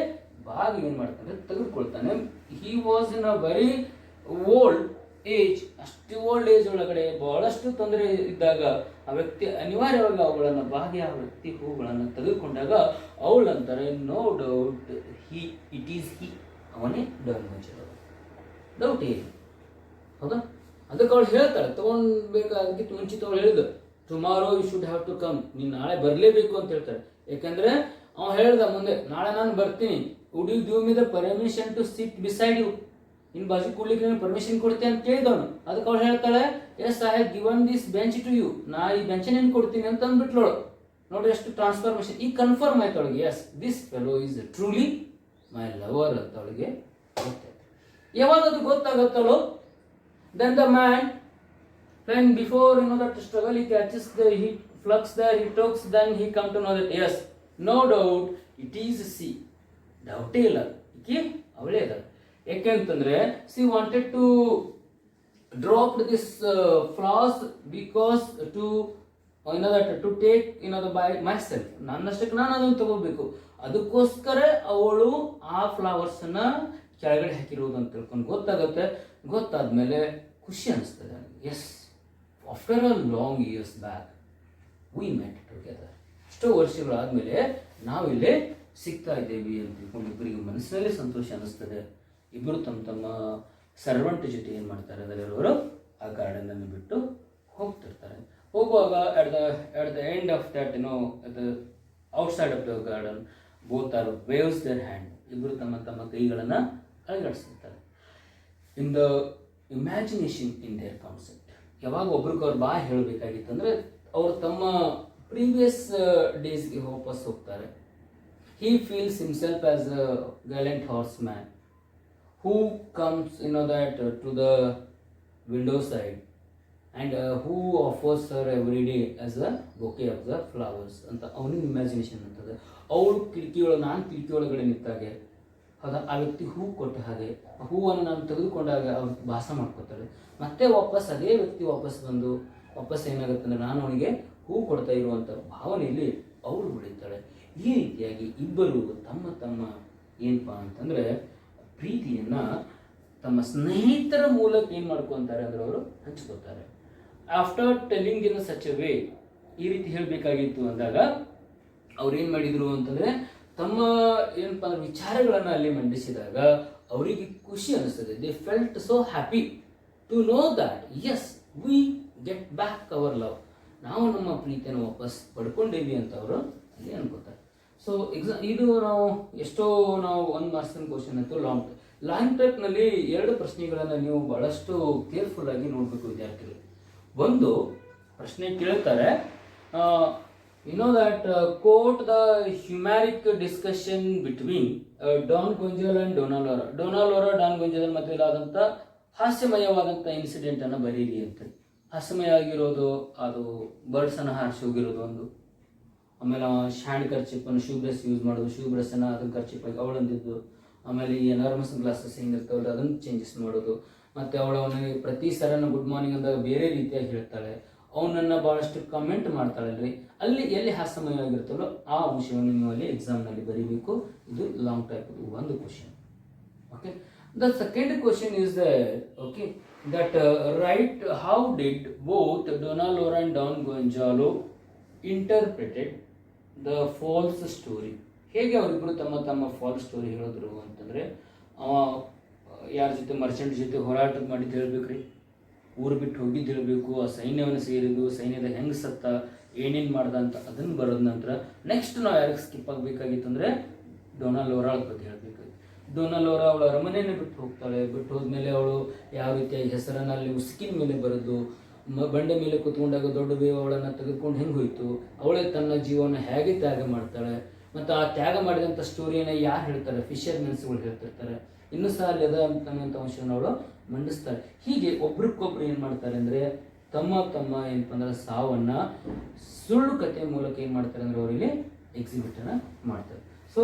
ಬಾಗಿ ಏನು ಮಾಡ್ತಾನೆ ತೆಗೆದುಕೊಳ್ತಾನೆ. He was in a very old age, ಅಷ್ಟು ಓಲ್ಡ್ ಏಜ್ ಒಳಗಡೆ ಬಹಳಷ್ಟು ತೊಂದರೆ ಇದ್ದಾಗ ಆ ವ್ಯಕ್ತಿ ಅನಿವಾರ್ಯವಾಗಿ ಅವುಗಳನ್ನು ಬಾಗಿ ಆ ವ್ಯಕ್ತಿ ಹೂಗಳನ್ನು ತೆಗೆದುಕೊಂಡಾಗ ಅವಳಂತಾರೆ, no doubt it is he, ಅವನೇ ಡನ್ಗೊಂಜಲ, ಡೌಟ್ ಏನು, ಹೌದಾ? ಅದಕ್ಕೆ ಅವಳು ಹೇಳ್ತಾಳೆ, ತೊಗೊಂಡ್ಬೇಕು, ಅದಕ್ಕಿಂತ ಮುಂಚಿತ ಅವಳು ಹೇಳಿದ್ರು, tomorrow you should have to come, ನೀನು ನಾಳೆ ಬರಲೇಬೇಕು ಅಂತ ಹೇಳ್ತಾರೆ. ಯಾಕಂದ್ರೆ ಅವ್ನು ಹೇಳ್ದ ಮುಂದೆ, ನಾಳೆ ನಾನು ಬರ್ತೀನಿ, would you give me the permission to sit beside you, in ಬಾಜು ಕೂಡ್ಲಿಕ್ಕೆ ನಾನು ಪರ್ಮಿಷನ್ ಕೊಡ್ತೀನಿ ಅಂತ ಕೇಳಿದವನು. ಅದಕ್ಕೆ ಅವಳು ಹೇಳ್ತಾಳೆ, yes I have given this bench to you, ನಾ ಈ ಬೆಂಚ್ ನೀನು ಕೊಡ್ತೀನಿ ಅಂತ ಅಂದ್ಬಿಟ್ಲೋಳು. ನೋಡ್ರಿ ಎಷ್ಟು ಟ್ರಾನ್ಸ್ಫಾರ್ಮೇಶನ್, ಈಗ ಕನ್ಫರ್ಮ್ ಆಯ್ತು ಅವಳಿಗೆ, yes this fellow is truly my lover ಅಂತ ಅವಳಿಗೆ ಗೊತ್ತಾಯ್ತು. ಯಾವಾಗ ಅದು ಗೊತ್ತಾಗತ್ತಲ್ಲೋ, then the man when before that struggle he catches he flux there, he talks, then he come to know that yes, no doubt it is C, doubt ಇಲ್ಲ, ಈಕೆ ಅವಳೇ ಅದ. ಯಾಕೆಂತಂದ್ರೆ she wanted to drop this flowers because to to take by myself, ನನ್ನಷ್ಟಕ್ಕೆ ನಾನು ಅದನ್ನು ತಗೋಬೇಕು, ಅದಕ್ಕೋಸ್ಕರ ಅವಳು ಆ ಫ್ಲವರ್ಸ್ ಅನ್ನ ಕೆಳಗಡೆ ಹಾಕಿರೋದು ಅಂತ ತಿಳ್ಕೊಂಡು ಗೊತ್ತಾಗುತ್ತೆ. ಗೊತ್ತಾದ್ಮೇಲೆ ಖುಷಿ ಅನಿಸ್ತದೆ, yes after a long years back we met together, ಎಷ್ಟೋ ವರ್ಷಗಳಾದ್ಮೇಲೆ ನಾವಿಲ್ಲೇ ಸಿಗ್ತಾ ಇದ್ದೇವೆ ಅಂತ ತಿಳ್ಕೊಂಡು ಇಬ್ಬರಿಗೆ ಮನಸ್ಸಿನಲ್ಲಿ ಸಂತೋಷ ಅನ್ನಿಸ್ತದೆ. ಇಬ್ಬರು ತಮ್ಮ ತಮ್ಮ ಸರ್ವೆಂಟ್ ಜೊತೆ ಏನು ಮಾಡ್ತಾರೆ ಅಂದರೆ ಅವರು ಆ ಗಾರ್ಡನ್ ಅನ್ನು ಬಿಟ್ಟು ಹೋಗ್ತಿರ್ತಾರೆ. ಹೋಗುವಾಗ at the end of that outside of the garden both are waves their hand, ಇಬ್ಬರು ತಮ್ಮ ತಮ್ಮ ಕೈಗಳನ್ನು ಅಲುಗಾಡಿಸ್ತಿರ್ತಾರೆ. In the imagination in their concept, ಯಾವಾಗ ಒಬ್ರಿಗೊಬ್ರು ಬಾ ಹೇಳಬೇಕಾಗಿತ್ತು ಅಂದರೆ ಅವರು ತಮ್ಮ ಪ್ರೀವಿಯಸ್ ಡೇಸ್ಗೆ ವಾಪಸ್ ಹೋಗ್ತಾರೆ. he feels himself as a gallant horseman who comes to the window side and who offers her every day as a bouquet of the flowers ಅಂತ ಅವನಿಗೆ ಇಮ್ಯಾಜಿನೇಷನ್ ಅಂತದೆ. ಅವಳು ನಾನು ಕಿಟಕಿ ಒಳಗಡೆ ನಿಂತಾಗೆ ಹೌದಾ, ಆ ವ್ಯಕ್ತಿ ಹೂ ಕೊಟ್ಟ ಹಾಗೆ ಹೂವನ್ನು ನಾನು ತೆಗೆದುಕೊಂಡಾಗ ಅವ್ರು ಭಾಸ ಮಾಡ್ಕೋತಾಳೆ. ಮತ್ತೆ ವಾಪಸ್ ಅದೇ ವ್ಯಕ್ತಿ ವಾಪಸ್ ಏನಾಗುತ್ತೆ ಅಂದರೆ ನಾನು ಅವನಿಗೆ ಹೂ ಕೊಡ್ತಾ ಇರುವಂಥ ಭಾವನೆಯಲ್ಲಿ ಅವಳು ಬೆಳೀತಾಳೆ. ಈ ರೀತಿಯಾಗಿ ಇಬ್ಬರು ತಮ್ಮ ತಮ್ಮ ಏನಪ್ಪಾ ಅಂತಂದರೆ ಪ್ರೀತಿಯನ್ನು ತಮ್ಮ ಸ್ನೇಹಿತರ ಮೂಲಕ ಏನು ಮಾಡ್ಕೊತಾರೆ ಅಂದರೆ ಅವರು ಹಂಚ್ಕೋತಾರೆ. After telling in such a way, ಈ ರೀತಿ ಹೇಳಬೇಕಾಗಿತ್ತು ಅಂದಾಗ ಅವ್ರು ಏನು ಮಾಡಿದರು ಅಂತಂದರೆ ತಮ್ಮ ಏನಪ್ಪ ಅಂದ್ರೆ ವಿಚಾರಗಳನ್ನು ಅಲ್ಲಿ ಮಂಡಿಸಿದಾಗ ಅವರಿಗೆ ಖುಷಿ ಅನಿಸ್ತದೆ. They felt so happy to know that yes we get back our love, ನಾವು ನಮ್ಮ ಪ್ರೀತಿಯನ್ನು ವಾಪಸ್ ಪಡ್ಕೊಂಡೇವಿ ಅಂತ ಅವರು ಅಲ್ಲಿ ಅನ್ಕೋತಾರೆ. ಸೊ ಇದು ನಾವು ಒಂದು ಮಾರ್ಕ್ಸಿನ ಕ್ವಶನ್ ಆಯಿತು. ಲಾಂಗ್ ಟೈಪ್ನಲ್ಲಿ 2 ಪ್ರಶ್ನೆಗಳನ್ನು ನೀವು ಬಹಳಷ್ಟು ಕೇರ್ಫುಲ್ ಆಗಿ ನೋಡಬೇಕು ವಿದ್ಯಾರ್ಥಿಗಳು. ಒಂದು ಪ್ರಶ್ನೆ ಕೇಳ್ತಾರೆ, that quote the Homeric discussion between Don Gonzalo and Donalora. Donalora Don Gonzalo ಮಧ್ಯೆ ಆದಂಥ ಹಾಸ್ಯಮಯವಾದಂಥ ಇನ್ಸಿಡೆಂಟ್ ಅನ್ನು ಬರೀರಿ ಅಂತ. ಹಾಸ್ಯಮಯ ಆಗಿರೋದು ಅದು ಬರ್ಡ್ಸ್ ಅನ್ನು ಹಾರಿಸಿ ಹೋಗಿರೋದು ಒಂದು, ಆಮೇಲೆ ಹ್ಯಾಂಡ್ ಕರ್ಚಿಪ್ಪನ್ನು ಶೂ ಬ್ರಷ್ ಯೂಸ್ ಮಾಡೋದು, ಶೂ ಬ್ರಷನ್ನು ಅದನ್ನು ಕರ್ಚಿಪ್ಪಾಗಿ ಅವಳಂದಿದ್ದು, ಆಮೇಲೆ ಈ ಎನಾರ್ಮಸ್ ಗ್ಲಾಸಸ್ ಹೆಂಗಿರ್ತಾವಲ್ಲ ಅದನ್ನು ಚೇಂಜಸ್ ಮಾಡೋದು, ಮತ್ತು ಅವನಿಗೆ ಪ್ರತಿ ಸರನ್ನು ಗುಡ್ ಮಾರ್ನಿಂಗ್ ಅಂದಾಗ ಬೇರೆ ರೀತಿಯಾಗಿ ಹೇಳ್ತಾಳೆ, ಅವನನ್ನು ಭಾಳಷ್ಟು ಕಮೆಂಟ್ ಮಾಡ್ತಾಳಲ್ರಿ, ಅಲ್ಲಿ ಎಲ್ಲಿ ಹಾಸ್ಯಮಯವಾಗಿರ್ತಾವೋ ಆ ಅಂಶವನ್ನು ನೀವು ಅಲ್ಲಿ ಎಕ್ಸಾಮ್ನಲ್ಲಿ ಬರೀಬೇಕು. ಇದು ಲಾಂಗ್ ಟೈಪ್ ಒಂದು question. Okay, the second question is that write how did both Donalora and Don Gonzalo interpreted the false story. ಹೇಗೆ ಅವರಿಬ್ಬರು ತಮ್ಮ ತಮ್ಮ ಫಾಲ್ಸ್ ಸ್ಟೋರಿ ಹೇಳಿದ್ರು ಅಂತಂದರೆ, ಯಾರ ಜೊತೆ ಮರ್ಚೆಂಟ್ ಜೊತೆ ಹೋರಾಟ ಮಾಡಿದ್ದು ಹೇಳ್ಬೇಕ್ರಿ, ಊರು ಬಿಟ್ಟು ಹೋಗಿದ್ದು ಹೇಳಬೇಕು, ಆ ಸೈನ್ಯವನ್ನು ಸೇರಿದ್ದು, ಸೈನ್ಯದ ಹೆಂಗೆ ಸತ್ತ, ಏನೇನು ಮಾಡ್ದ ಅಂತ ಅದನ್ನು ಬರೋದ ನಂತರ ನೆಕ್ಸ್ಟ್ ನಾವು ಯಾರಿಗೆ ಸ್ಕಿಪ್ ಆಗಬೇಕಾಗಿತ್ತು ಅಂದರೆ ಡೋನಾ ಲೋರಾಳ ಬಗ್ಗೆ ಹೇಳಬೇಕಾಗಿತ್ತು. ಡೋನಾ ಲೋರಾ ಅವಳ ಅರಮನೆಯನ್ನು ಬಿಟ್ಟು ಹೋಗ್ತಾಳೆ. ಬಿಟ್ಟು ಹೋದ್ಮೇಲೆ ಅವಳು ಯಾವ ರೀತಿಯಾಗಿ ಹೆಸರನ್ನು ಅಲ್ಲಿ ಉಸುಕಿನ ಮೇಲೆ ಬರೆದು ಬಂಡೆ ಮೇಲೆ ಕೂತ್ಕೊಂಡಾಗ ದೊಡ್ಡ ಬೇವು ಅವಳನ್ನು ತೆಗೆದುಕೊಂಡು ಹೆಂಗೆ ಹೋಯಿತು, ಅವಳೇ ತನ್ನ ಜೀವನ ಹೇಗೆ ತ್ಯಾಗ ಮಾಡ್ತಾಳೆ, ಮತ್ತು ಆ ತ್ಯಾಗ ಮಾಡಿದಂಥ ಸ್ಟೋರಿಯನ್ನು ಯಾರು ಹೇಳ್ತಾರೆ, ಫಿಶರ್ಮೆನ್ಸ್ಗಳು ಹೇಳ್ತಿರ್ತಾರೆ. ಇನ್ನೂ ಸಹ ಅಲ್ಲಿ ಅದ ಅಂತಕ್ಕಂಥ ಅಂಶವನ್ನು ಅವಳು ಮಂಡಿಸ್ತಾಳೆ. ಹೀಗೆ ಒಬ್ರಿಗೊಬ್ರು ಏನು ಮಾಡ್ತಾರೆ ಅಂದರೆ ತಮ್ಮ ಏನಪ್ಪ ಅಂದ್ರೆ ಸಾವನ್ನು ಸುಳ್ಳು ಕಥೆ ಮೂಲಕ ಏನು ಮಾಡ್ತಾರೆ ಅಂದರೆ ಅವರಿಗೆ ಎಕ್ಸಿಬಿಟನ್ನು ಮಾಡ್ತಾರೆ. So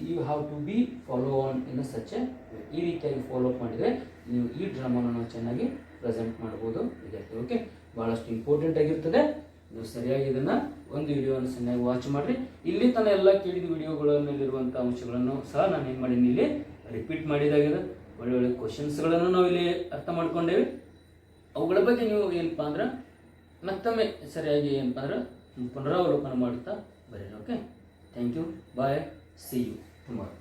you have to be follow on in such a ಈ ರೀತಿಯಾಗಿ ಫಾಲೋ ಅಪ್ ಮಾಡಿದರೆ ನೀವು ಈ ಡ್ರಾಮಾನ ನಾವು ಚೆನ್ನಾಗಿ ಪ್ರೆಸೆಂಟ್ ಮಾಡ್ಬೋದು ವಿದ್ಯಾರ್ಥಿ. ಓಕೆ, ಭಾಳಷ್ಟು ಇಂಪಾರ್ಟೆಂಟ್ ಆಗಿರ್ತದೆ. ನೀವು ಸರಿಯಾಗಿ ಇದನ್ನು ಒಂದು ವಿಡಿಯೋವನ್ನು ಚೆನ್ನಾಗಿ ವಾಚ್ ಮಾಡಿರಿ. ಇಲ್ಲಿ ತನಕ ಎಲ್ಲ ಕೇಳಿದ ವಿಡಿಯೋಗಳಲ್ಲಿರುವಂಥ ಅಂಶಗಳನ್ನು ಸಹ ನಾನು ಏನು ಮಾಡೀನಿ ಇಲ್ಲಿ ರಿಪೀಟ್ ಮಾಡಿದಾಗಿದೆ. ಒಳ್ಳೊಳ್ಳೆ ಕ್ವಶನ್ಸ್ಗಳನ್ನು ನಾವು ಇಲ್ಲಿ ಅರ್ಥ ಮಾಡ್ಕೊಂಡೇವೆ. ಅವುಗಳ ಬಗ್ಗೆ ನೀವು ಏನಪ್ಪ ಅಂದ್ರೆ ಮತ್ತೊಮ್ಮೆ ಸರಿಯಾಗಿ ಏನಪ್ಪ ಅಂದ್ರೆ ಪುನರಾವಲೋಕನ ಮಾಡ್ತಾ ಬರೀರಿ. Okay, thank you, bye, see you tomorrow.